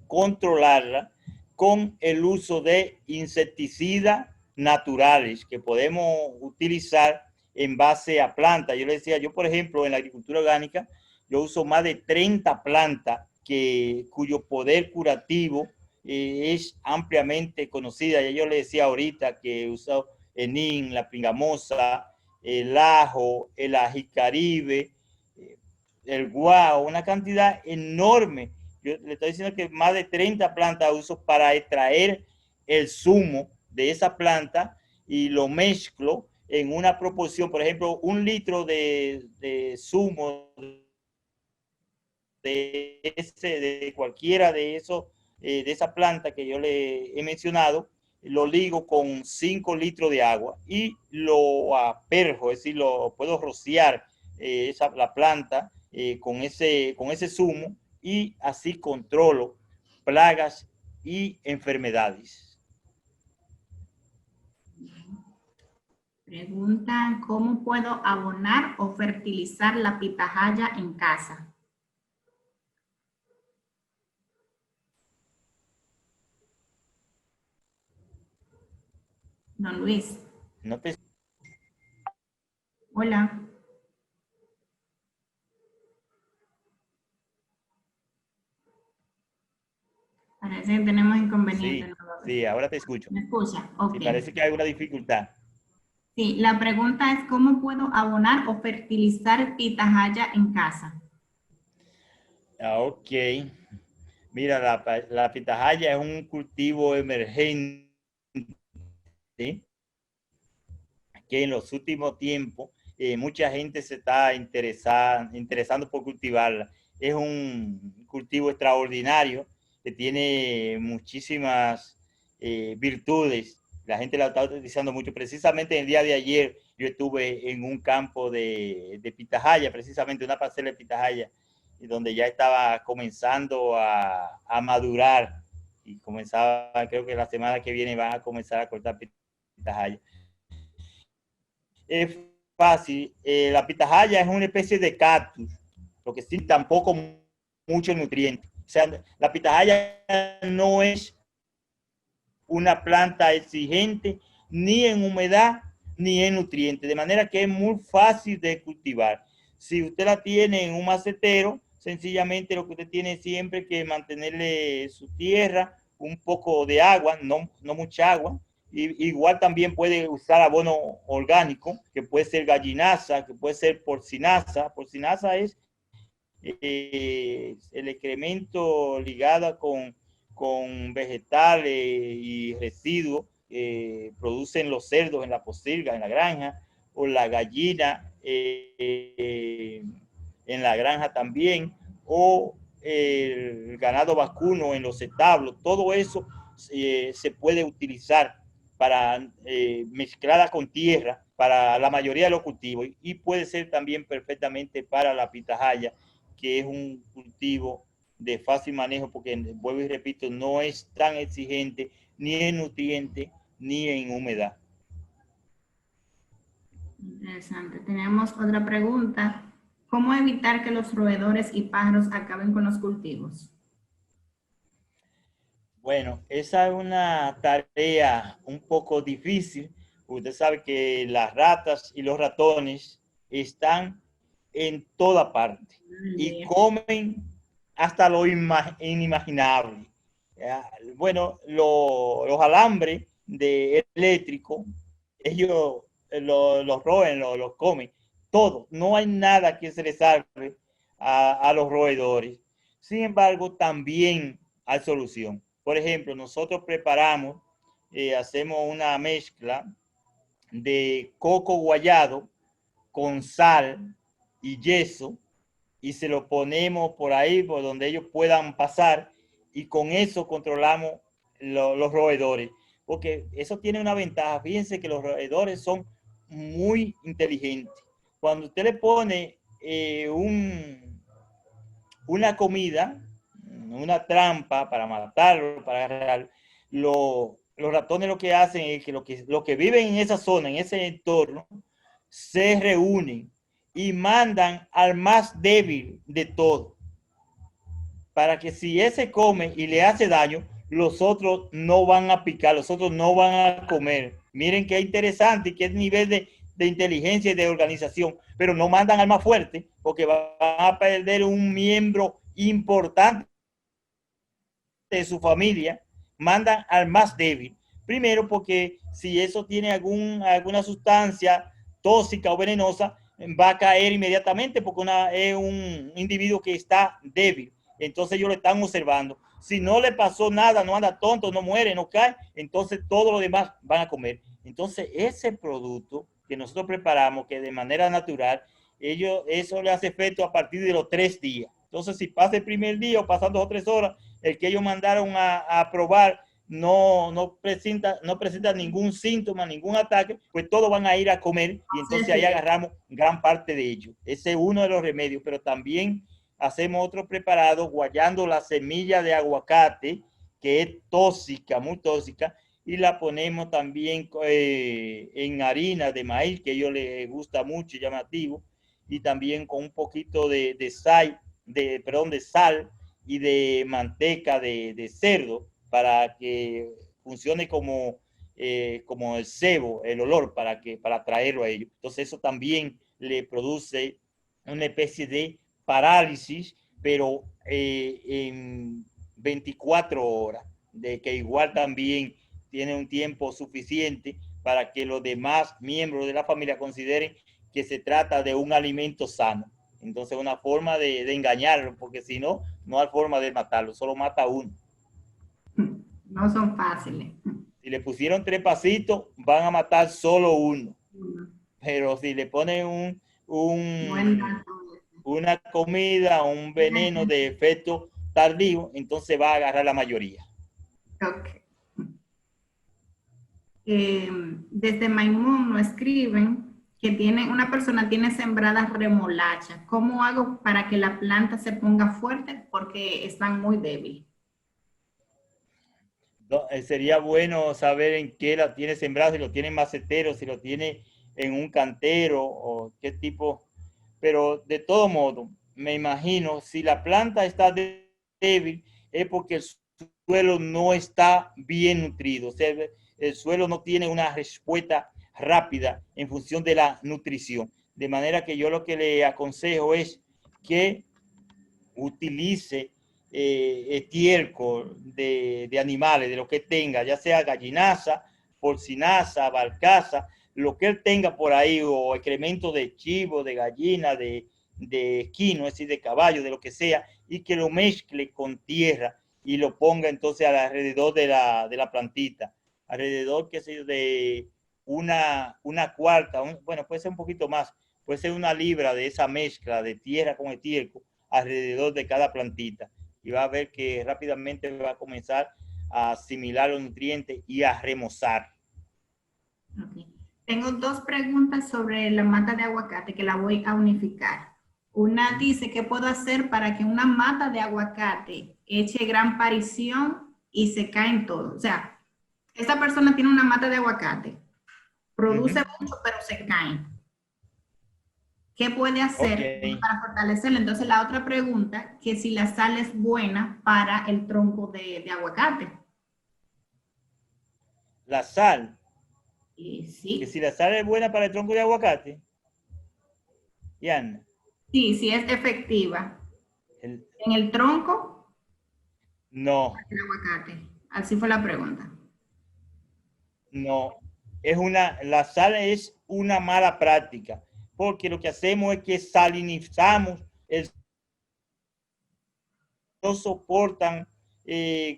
controlarla con el uso de insecticidas naturales que podemos utilizar en base a plantas. Yo le decía, yo por ejemplo, en la agricultura orgánica, yo uso más de 30 plantas cuyo poder curativo es ampliamente conocida. Ya yo le decía ahorita que he usado el NIN, la pingamosa, el ajo, el ajicaribe, el guau, una cantidad enorme. Yo le estoy diciendo que más de 30 plantas uso para extraer el zumo de esa planta y lo mezclo en una proporción, por ejemplo, 1 litro de zumo de cualquiera de esos, de esa planta que yo le he mencionado, lo ligo con 5 litros de agua y lo asperjo, es decir, lo puedo rociar la planta con ese zumo, y así controlo plagas y enfermedades. Preguntan, ¿cómo puedo abonar o fertilizar la pitahaya en casa? Don Luis. No te Hola. Parece que tenemos inconveniente Sí, nuevamente. sí, ahora te escucho. ¿Me escucha? Sí, Ok. parece que hay una dificultad. Sí, la pregunta es ¿cómo puedo abonar o fertilizar pitahaya en casa? Ok. Mira, la pitahaya es un cultivo emergente que en los últimos tiempos mucha gente se está interesando por cultivarla. Es un cultivo extraordinario que tiene muchísimas virtudes. La gente la está utilizando mucho. Precisamente el día de ayer yo estuve en un campo de pitahaya, precisamente una parcela de pitahaya, donde ya estaba comenzando a madurar y comenzaba, creo que la semana que viene van a comenzar a cortar pitahaya. Es fácil. La pitahaya es una especie de cactus, lo que sí tampoco mucho nutriente. O sea, la pitahaya no es una planta exigente ni en humedad ni en nutrientes, de manera que es muy fácil de cultivar. Si usted la tiene en un macetero, sencillamente lo que usted tiene siempre que mantenerle su tierra, un poco de agua, no mucha agua. Igual también puede usar abono orgánico, que puede ser gallinaza, que puede ser porcinaza. Porcinaza es el excremento ligado con vegetales y residuos que producen los cerdos en la posilga, en la granja, o la gallina en la granja también, o el ganado vacuno en los establos. Todo eso se puede utilizar para mezclada con tierra para la mayoría de los cultivos y puede ser también perfectamente para la pitahaya, que es un cultivo de fácil manejo porque, vuelvo y repito, no es tan exigente ni en nutrientes ni en humedad. Interesante. Tenemos otra pregunta. ¿Cómo evitar que los roedores y pájaros acaben con los cultivos? Bueno, esa es una tarea un poco difícil. Usted sabe que las ratas y los ratones están en toda parte y comen hasta lo inimaginable. Bueno, los alambres de eléctrico, ellos los roen, los comen, todo. No hay nada que se les salve a los roedores. Sin embargo, también hay solución. Por ejemplo, nosotros preparamos, hacemos una mezcla de coco guayado con sal y yeso y se lo ponemos por ahí, por donde ellos puedan pasar y con eso controlamos los roedores. Porque eso tiene una ventaja. Fíjense que los roedores son muy inteligentes. Cuando usted le pone una comida, una trampa para matarlo, para agarrar, los ratones lo que hacen es que lo que viven en esa zona, en ese entorno, se reúnen y mandan al más débil de todo, para que si ese come y le hace daño, los otros no van a picar, los otros no van a comer. Miren qué interesante y qué nivel de inteligencia y de organización, pero no mandan al más fuerte porque van a perder un miembro importante de su familia, mandan al más débil. Primero porque si eso tiene alguna sustancia tóxica o venenosa, va a caer inmediatamente porque es un individuo que está débil. Entonces ellos lo están observando. Si no le pasó nada, no anda tonto, no muere, no cae, entonces todo lo demás van a comer. Entonces ese producto que nosotros preparamos, que de manera natural, eso le hace efecto a partir de los 3 días. Entonces si pasa el primer día o pasan 2 o 3 horas, el que ellos mandaron a probar no presenta ningún síntoma, ningún ataque, pues todos van a ir a comer y entonces ahí agarramos gran parte de ellos. Ese es uno de los remedios, pero también hacemos otro preparado guayando la semilla de aguacate, que es tóxica, muy tóxica, y la ponemos también en harina de maíz, que a ellos les gusta mucho y llamativo, y también con un poquito de sal, de sal y de manteca de cerdo para que funcione como como el sebo, el olor para atraerlo a ellos. Entonces eso también le produce una especie de parálisis, pero en 24 horas, de que igual también tiene un tiempo suficiente para que los demás miembros de la familia consideren que se trata de un alimento sano. Entonces una forma de engañarlo, porque si no, no hay forma de matarlo, solo mata uno. No son fáciles. Si le pusieron 3 pasitos, van a matar solo uno. Pero si le ponen una comida, un veneno de efecto tardío, entonces va a agarrar la mayoría. Okay. Desde Maimón nos escriben que una persona tiene sembradas remolachas. ¿Cómo hago para que la planta se ponga fuerte? Porque están muy débiles. Sería bueno saber en qué la tiene sembrado, si lo tiene en macetero, si lo tiene en un cantero o qué tipo. Pero de todo modo, me imagino, si la planta está débil, es porque el suelo no está bien nutrido. O sea, el suelo no tiene una respuesta rápida en función de la nutrición. De manera que yo lo que le aconsejo es que utilice estiércol de animales, de lo que tenga, ya sea gallinaza, porcinaza, barcaza, lo que él tenga por ahí, o excremento de chivo, de gallina, de equino, es decir, de caballo, de lo que sea, y que lo mezcle con tierra y lo ponga entonces alrededor de la plantita, alrededor, qué sé yo, de una cuarta, bueno, puede ser un poquito más, puede ser 1 libra de esa mezcla de tierra con estiércol alrededor de cada plantita, y va a ver que rápidamente va a comenzar a asimilar los nutrientes y a remozar. Okay. Tengo 2 preguntas sobre la mata de aguacate que la voy a unificar. Una dice, ¿qué puedo hacer para que una mata de aguacate eche gran parición y se caen todos? O sea, esta persona tiene una mata de aguacate, produce mucho, pero se caen. ¿Qué puede hacer para fortalecerlo? Entonces, la otra pregunta, que si la sal es buena para el tronco de aguacate. La sal. Sí. Que si la sal es buena para el tronco de aguacate. Yana. Sí, sí es efectiva. ¿En el tronco? No. El aguacate. Así fue la pregunta. No. La sal es una mala práctica, porque lo que hacemos es que salinizamos no soportan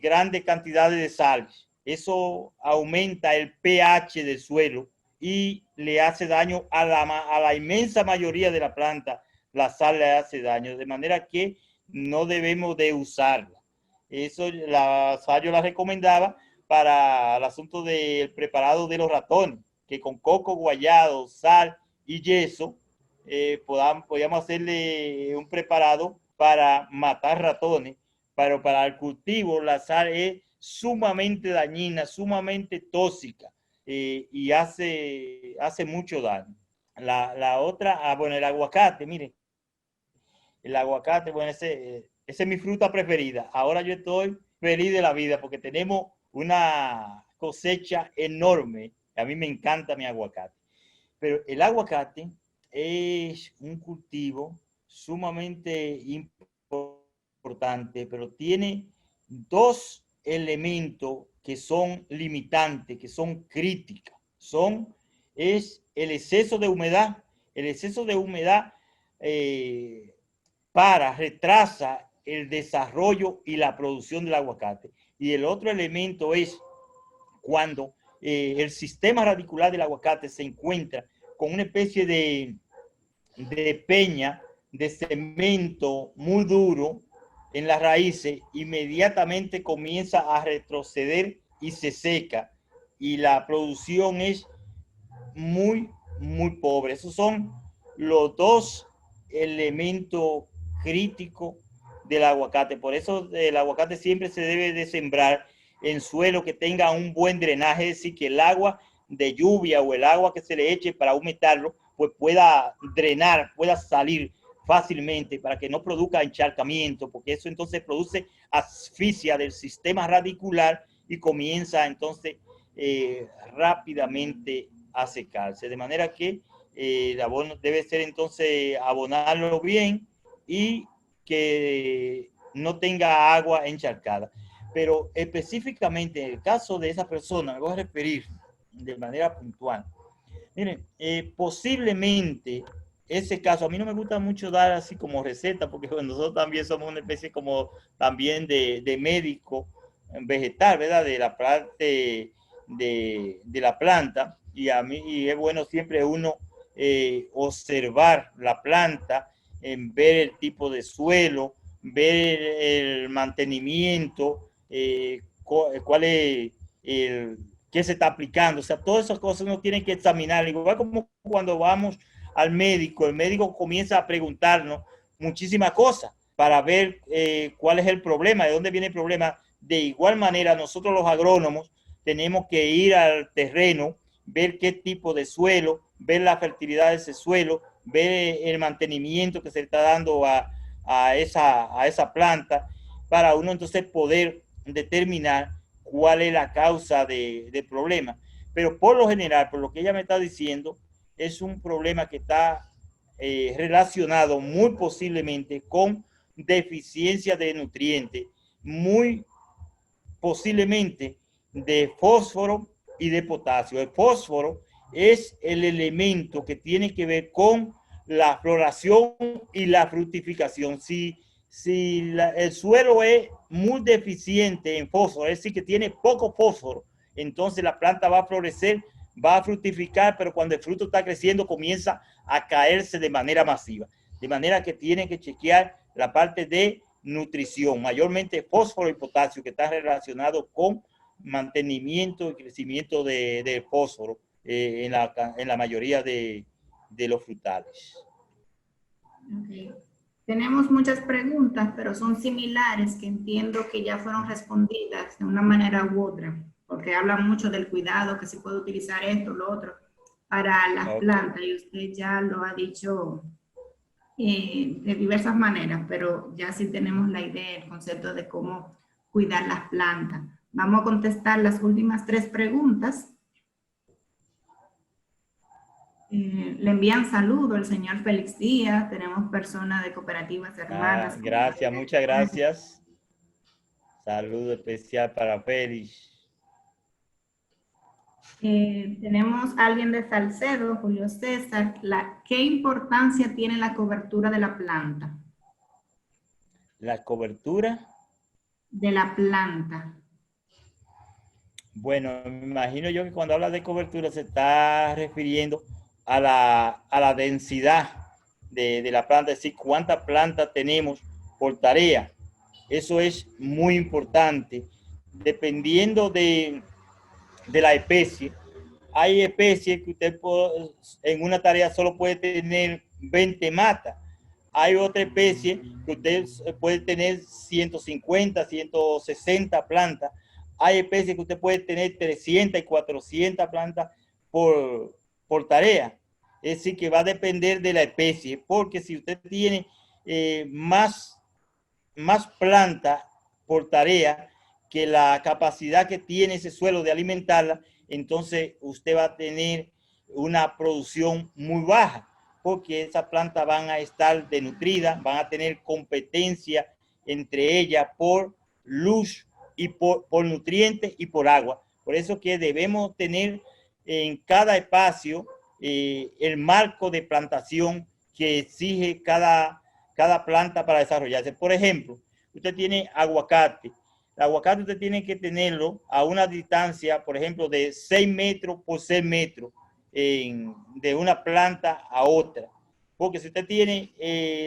grandes cantidades de sal. Eso aumenta el pH del suelo y le hace daño a la inmensa mayoría de la planta. La sal le hace daño, de manera que no debemos de usarla. Eso la sal yo la recomendaba para el asunto del preparado de los ratones, que con coco guayado, sal y yeso podíamos hacerle un preparado para matar ratones, pero para el cultivo la sal es sumamente dañina, sumamente tóxica y hace mucho daño. La otra, bueno, el aguacate, miren, el aguacate, bueno, ese es mi fruta preferida. Ahora yo estoy feliz de la vida porque tenemos una cosecha enorme. A mí me encanta mi aguacate. Pero el aguacate es un cultivo sumamente importante, pero tiene 2 elementos que son limitantes, que son críticos. Es el exceso de humedad. El exceso de humedad retrasa el desarrollo y la producción del aguacate. Y el otro elemento es cuando el sistema radicular del aguacate se encuentra con una especie de peña, de cemento muy duro en las raíces, inmediatamente comienza a retroceder y se seca. Y la producción es muy, muy pobre. Esos son los 2 elementos críticos del aguacate. Por eso el aguacate siempre se debe de sembrar en suelo que tenga un buen drenaje, es decir, que el agua de lluvia o el agua que se le eche para aumentarlo, pues pueda drenar, pueda salir fácilmente para que no produzca encharcamiento, porque eso entonces produce asfixia del sistema radicular y comienza entonces rápidamente a secarse. De manera que el abono debe ser entonces abonarlo bien y que no tenga agua encharcada. Pero específicamente en el caso de esa persona, me voy a referir de manera puntual. Miren, posiblemente ese caso, a mí no me gusta mucho dar así como receta, porque nosotros también somos una especie como también de médico vegetal, ¿verdad? De la parte de la planta, y a mí y es bueno siempre uno observar la planta, ver el tipo de suelo, ver el mantenimiento, cuál es el qué se está aplicando. O sea, todas esas cosas uno tiene que examinar. Igual como cuando vamos al médico, el médico comienza a preguntarnos muchísimas cosas para ver cuál es el problema, de dónde viene el problema. De igual manera, nosotros los agrónomos tenemos que ir al terreno, ver qué tipo de suelo, ver la fertilidad de ese suelo, ver el mantenimiento que se está dando a esa planta, para uno entonces poder determinar cuál es la causa del problema. Pero por lo general, por lo que ella me está diciendo, es un problema que está relacionado muy posiblemente con deficiencia de nutrientes, muy posiblemente de fósforo y de potasio. El fósforo es el elemento que tiene que ver con la floración y la fructificación. Si el suelo es muy deficiente en fósforo, es decir, que tiene poco fósforo, entonces la planta va a florecer, va a fructificar, pero cuando el fruto está creciendo comienza a caerse de manera masiva. De manera que tienen que chequear la parte de nutrición, mayormente fósforo y potasio, que está relacionado con mantenimiento y crecimiento de fósforo en la mayoría de los frutales. Okay. Tenemos muchas preguntas, pero son similares que entiendo que ya fueron respondidas de una manera u otra, porque hablan mucho del cuidado, que se puede utilizar esto, lo otro, para las plantas, y usted ya lo ha dicho de diversas maneras, pero ya sí tenemos la idea, el concepto de cómo cuidar las plantas. Vamos a contestar las últimas 3 preguntas. Le envían saludo el señor Félix Díaz, tenemos personas de cooperativas hermanas. Gracias, muchas gracias. Saludo especial para Félix. Tenemos a alguien de Salcedo, Julio César. ¿Qué importancia tiene la cobertura de la planta? ¿La cobertura? De la planta. Bueno, me imagino yo que cuando habla de cobertura se está refiriendo a la densidad de la planta, es decir, cuánta planta tenemos por tarea. Eso es muy importante. Dependiendo de la especie, hay especies que usted en una tarea solo puede tener 20 matas. Hay otra especie que usted puede tener 150, 160 plantas. Hay especies que usted puede tener 300 y 400 plantas por tarea. Es decir, que va a depender de la especie, porque si usted tiene más planta por tarea que la capacidad que tiene ese suelo de alimentarla, entonces usted va a tener una producción muy baja, porque esas plantas van a estar desnutridas, van a tener competencia entre ellas por luz y por nutrientes y por agua. Por eso que debemos tener en cada espacio el marco de plantación que exige cada planta para desarrollarse. Por ejemplo, usted tiene aguacate. El aguacate usted tiene que tenerlo a una distancia, por ejemplo, de 6 metros por 6 metros de una planta a otra. Porque si usted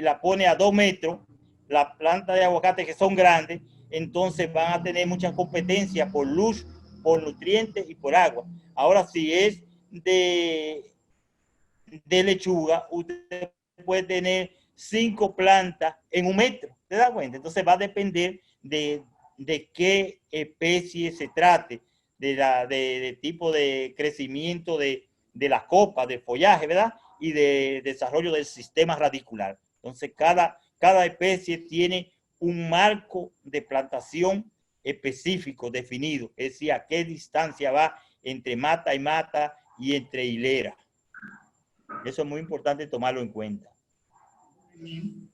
la pone a 2 metros, las plantas de aguacate que son grandes, entonces van a tener mucha competencia por luz, por nutrientes y por agua. Ahora, si es de lechuga, usted puede tener 5 plantas en 1 metro, ¿te das cuenta? Entonces va a depender de qué especie se trate, de tipo de crecimiento de las copas, de follaje, ¿verdad? Y de desarrollo del sistema radicular. Entonces cada especie tiene un marco de plantación específico, definido, es decir, a qué distancia va entre mata y mata y entre hilera. Eso es muy importante tomarlo en cuenta. Bien.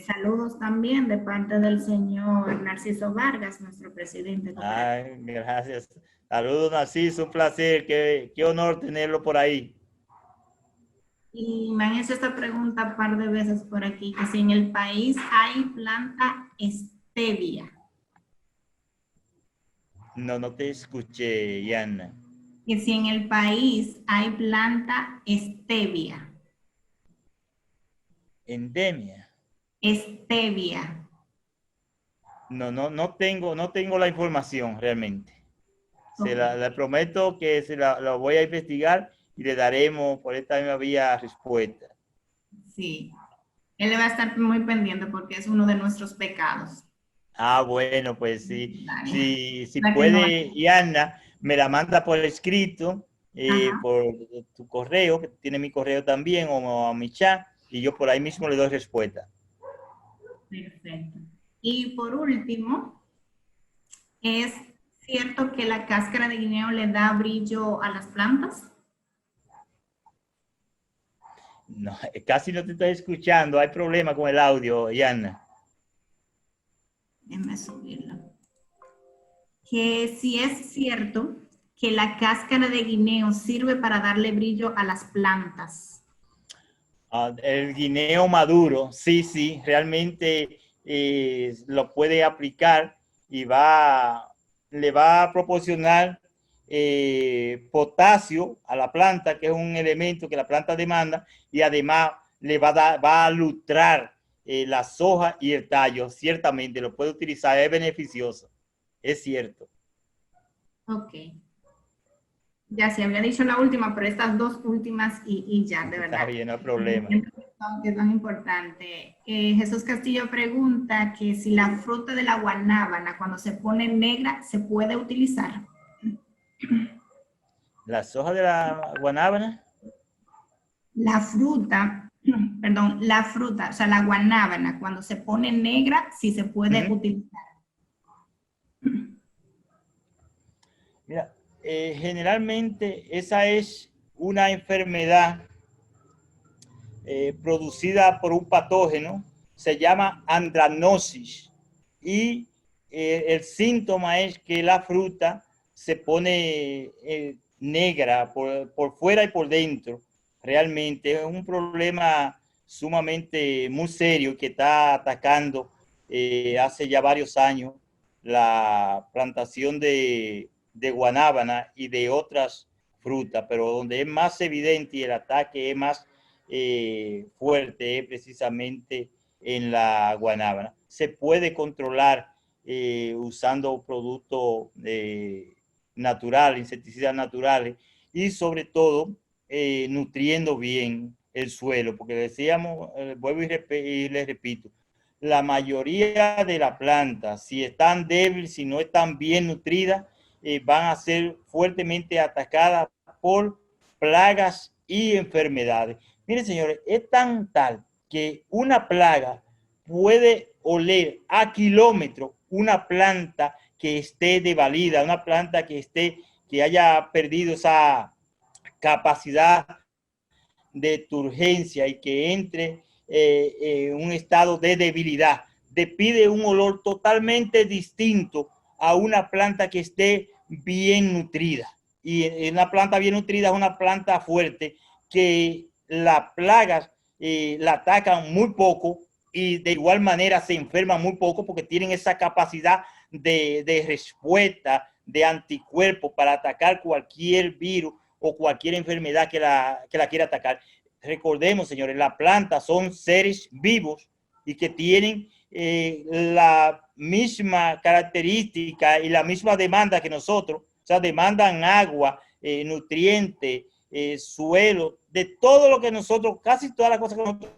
Saludos también de parte del señor Narciso Vargas, nuestro presidente. Ay, gracias. Saludos, Narciso, un placer. Qué honor tenerlo por ahí. Y me han hecho esta pregunta un par de veces por aquí, que si en el país hay planta stevia. No, no te escuché, Yana. Que si en el país hay planta stevia. Endemia. Stevia. No tengo la información realmente. Okay. Le prometo que lo voy a investigar y le daremos por esta misma vía respuesta. Sí. Él le va a estar muy pendiente porque es uno de nuestros pecados. Ah, bueno, pues sí. Si La que no hay. puede, Yana, me la manda por escrito, Ajá. por tu correo, que tiene mi correo también, o a mi chat, y yo por ahí mismo le doy respuesta. Perfecto. Y por último, ¿es cierto que la cáscara de guineo le da brillo a las plantas? No, casi no te estoy escuchando, hay problema con el audio, Yana. Déjame subirlo. Que si es cierto que la cáscara de guineo sirve para darle brillo a las plantas. El guineo maduro, sí, realmente lo puede aplicar y le va a proporcionar potasio a la planta, que es un elemento que la planta demanda, y además va a lustrar las hojas y el tallo. Ciertamente lo puede utilizar, es beneficioso, es cierto. Ok. Ya se había dicho la última, pero estas dos últimas y ya, de verdad. Está bien, no hay problema. Que es tan importante. Jesús Castillo pregunta que si la fruta de la guanábana, cuando se pone negra, se puede utilizar. Las hojas de la guanábana. La fruta, perdón, la fruta, o sea, la guanábana, cuando se pone negra, sí se puede utilizar. Mira, generalmente esa es una enfermedad producida por un patógeno, se llama andranosis, y el síntoma es que la fruta se pone negra por fuera y por dentro. Realmente es un problema sumamente muy serio que está atacando hace ya varios años la plantación de guanábana y de otras frutas, pero donde es más evidente y el ataque es más fuerte precisamente en la guanábana. Se puede controlar usando productos naturales, insecticidas naturales, y sobre todo nutriendo bien el suelo, porque decíamos, vuelvo y les repito, la mayoría de las plantas, si están débiles, si no están bien nutridas, van a ser fuertemente atacadas por plagas y enfermedades. Miren, señores, es tan tal que una plaga puede oler a kilómetros una planta que esté devalida, una planta que haya perdido esa capacidad de turgencia y que entre en un estado de debilidad. Despide un olor totalmente distinto a una planta que esté bien nutrida. Y una planta bien nutrida es una planta fuerte que las plagas la atacan muy poco y de igual manera se enferman muy poco porque tienen esa capacidad de respuesta de anticuerpos para atacar cualquier virus o cualquier enfermedad que la quiera atacar. Recordemos, señores, las plantas son seres vivos y que tienen la misma característica y la misma demanda que nosotros, o sea, demandan agua, nutrientes, suelo, de todo lo que nosotros, casi todas las cosas que nosotros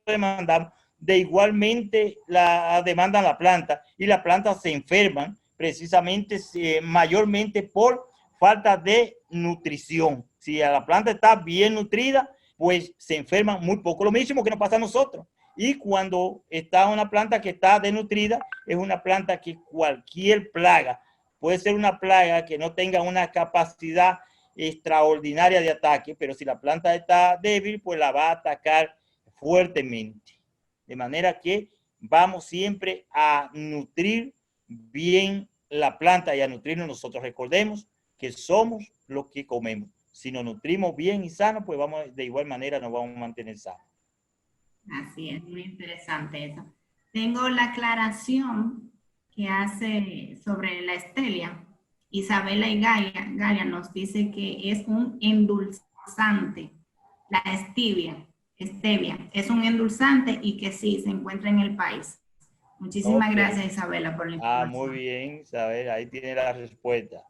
demandamos, de igualmente la demandan la planta, y las plantas se enferman precisamente mayormente por falta de nutrición. Si a la planta está bien nutrida, pues se enferman muy poco. Lo mismo que nos pasa a nosotros. Y cuando está una planta que está desnutrida, es una planta que cualquier plaga puede ser una plaga que no tenga una capacidad extraordinaria de ataque, pero si la planta está débil, pues la va a atacar fuertemente. De manera que vamos siempre a nutrir bien la planta y a nutrirnos nosotros. Recordemos que somos lo que comemos. Si nos nutrimos bien y sano, pues vamos, de igual manera nos vamos a mantener sanos. Así es, muy interesante eso. Tengo la aclaración que hace sobre la stevia. Isabela y Galia nos dice que es un endulzante. La stevia es un endulzante y que sí, se encuentra en el país. Muchísimas Okay. Gracias, Isabela, por la Muy información. bien, Isabel, ahí tiene la respuesta.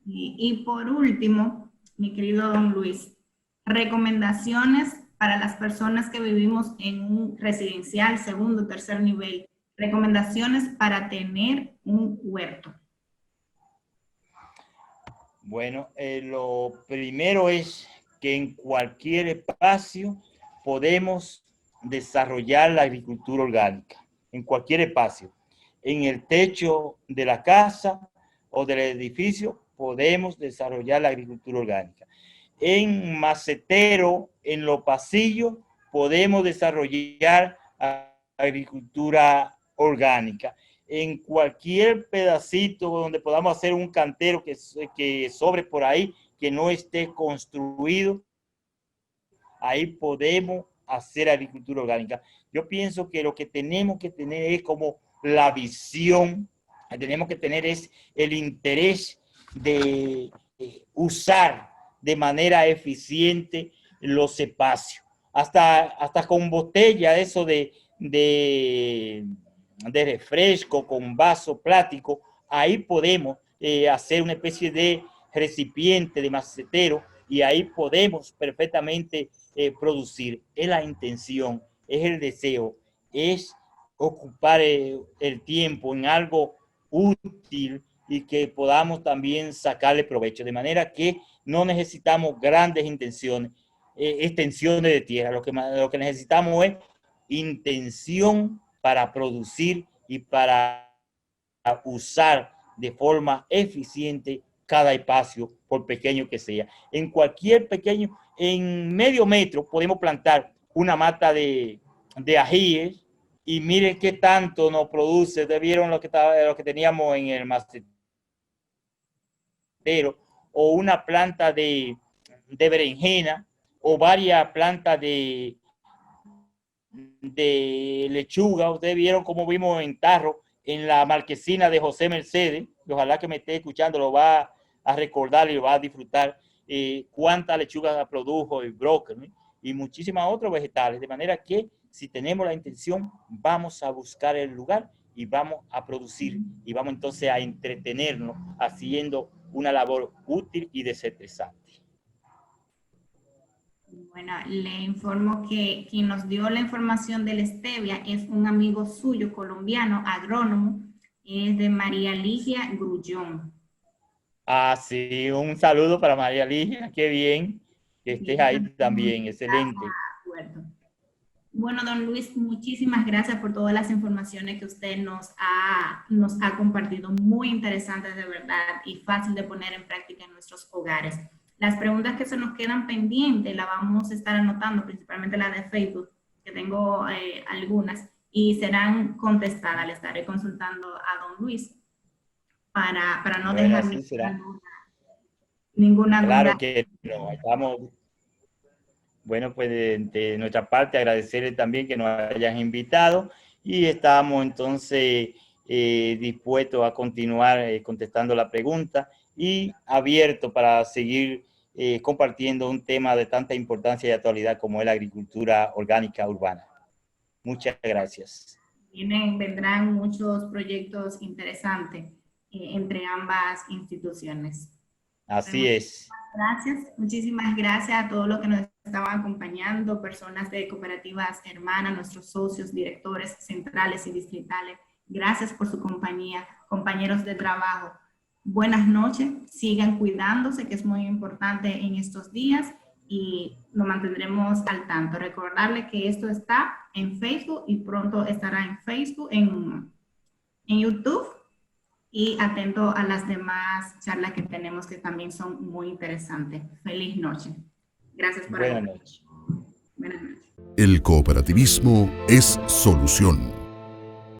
Y por último, mi querido don Luis, recomendaciones para las personas que vivimos en un residencial, segundo, tercer nivel. Recomendaciones para tener un huerto. Bueno, lo primero es que en cualquier espacio podemos desarrollar la agricultura orgánica, en cualquier espacio. En el techo de la casa o del edificio podemos desarrollar la agricultura orgánica. En macetero, en los pasillos, podemos desarrollar agricultura orgánica. En cualquier pedacito donde podamos hacer un cantero que sobre por ahí, que no esté construido, ahí podemos hacer agricultura orgánica. Yo pienso que lo que tenemos que tener es como la visión, tenemos que tener es el interés de usar de manera eficiente los espacios. Hasta con botella, eso de refresco, con vaso plástico, ahí podemos hacer una especie de recipiente, de macetero, y ahí podemos perfectamente producir. Es la intención, es el deseo, es ocupar el tiempo en algo útil y que podamos también sacarle provecho. De manera que no necesitamos grandes extensiones de tierra. Lo que necesitamos es intención para producir y para usar de forma eficiente cada espacio, por pequeño que sea. En cualquier pequeño, en medio metro, podemos plantar una mata de ajíes y miren qué tanto nos produce. Ustedes vieron lo que teníamos en el macetero, o una planta de berenjena, o varias plantas de lechuga. Ustedes vieron cómo vimos en tarro en la marquesina de José Mercedes, y ojalá que me esté escuchando, lo va a recordar y lo va a disfrutar, cuánta lechuga produjo el brócoli y muchísimas otros vegetales. De manera que si tenemos la intención, vamos a buscar el lugar y vamos a producir y vamos entonces a entretenernos haciendo una labor útil y desestresante. Bueno, le informo que quien nos dio la información del stevia es un amigo suyo colombiano, agrónomo, es de María Ligia Grullón. Sí, un saludo para María Ligia, qué bien que estés ahí también, excelente. Bueno, don Luis, muchísimas gracias por todas las informaciones que usted nos ha compartido, muy interesantes de verdad y fácil de poner en práctica en nuestros hogares. Las preguntas que se nos quedan pendientes las vamos a estar anotando, principalmente la de Facebook, que tengo algunas, y serán contestadas. Le estaré consultando a don Luis para no Bueno, dejar así será. ninguna Claro duda. que no, estamos, bueno, pues de nuestra parte agradecerle también que nos hayan invitado y estamos entonces dispuestos a continuar contestando la pregunta y abierto para seguir compartiendo un tema de tanta importancia y actualidad como es la agricultura orgánica urbana. Muchas gracias. Vendrán muchos proyectos interesantes entre ambas instituciones. Así es. Gracias, muchísimas gracias a todos los que nos estaban acompañando, personas de cooperativas hermanas, nuestros socios, directores centrales y distritales. Gracias por su compañía, compañeros de trabajo. Buenas noches, sigan cuidándose, que es muy importante en estos días, y nos mantendremos al tanto. Recordarle que esto está en Facebook y pronto estará en Facebook, en YouTube y atento a las demás charlas que tenemos que también son muy interesantes. Feliz noche. Gracias por Buenas noches. Buenas noches. El cooperativismo es solución.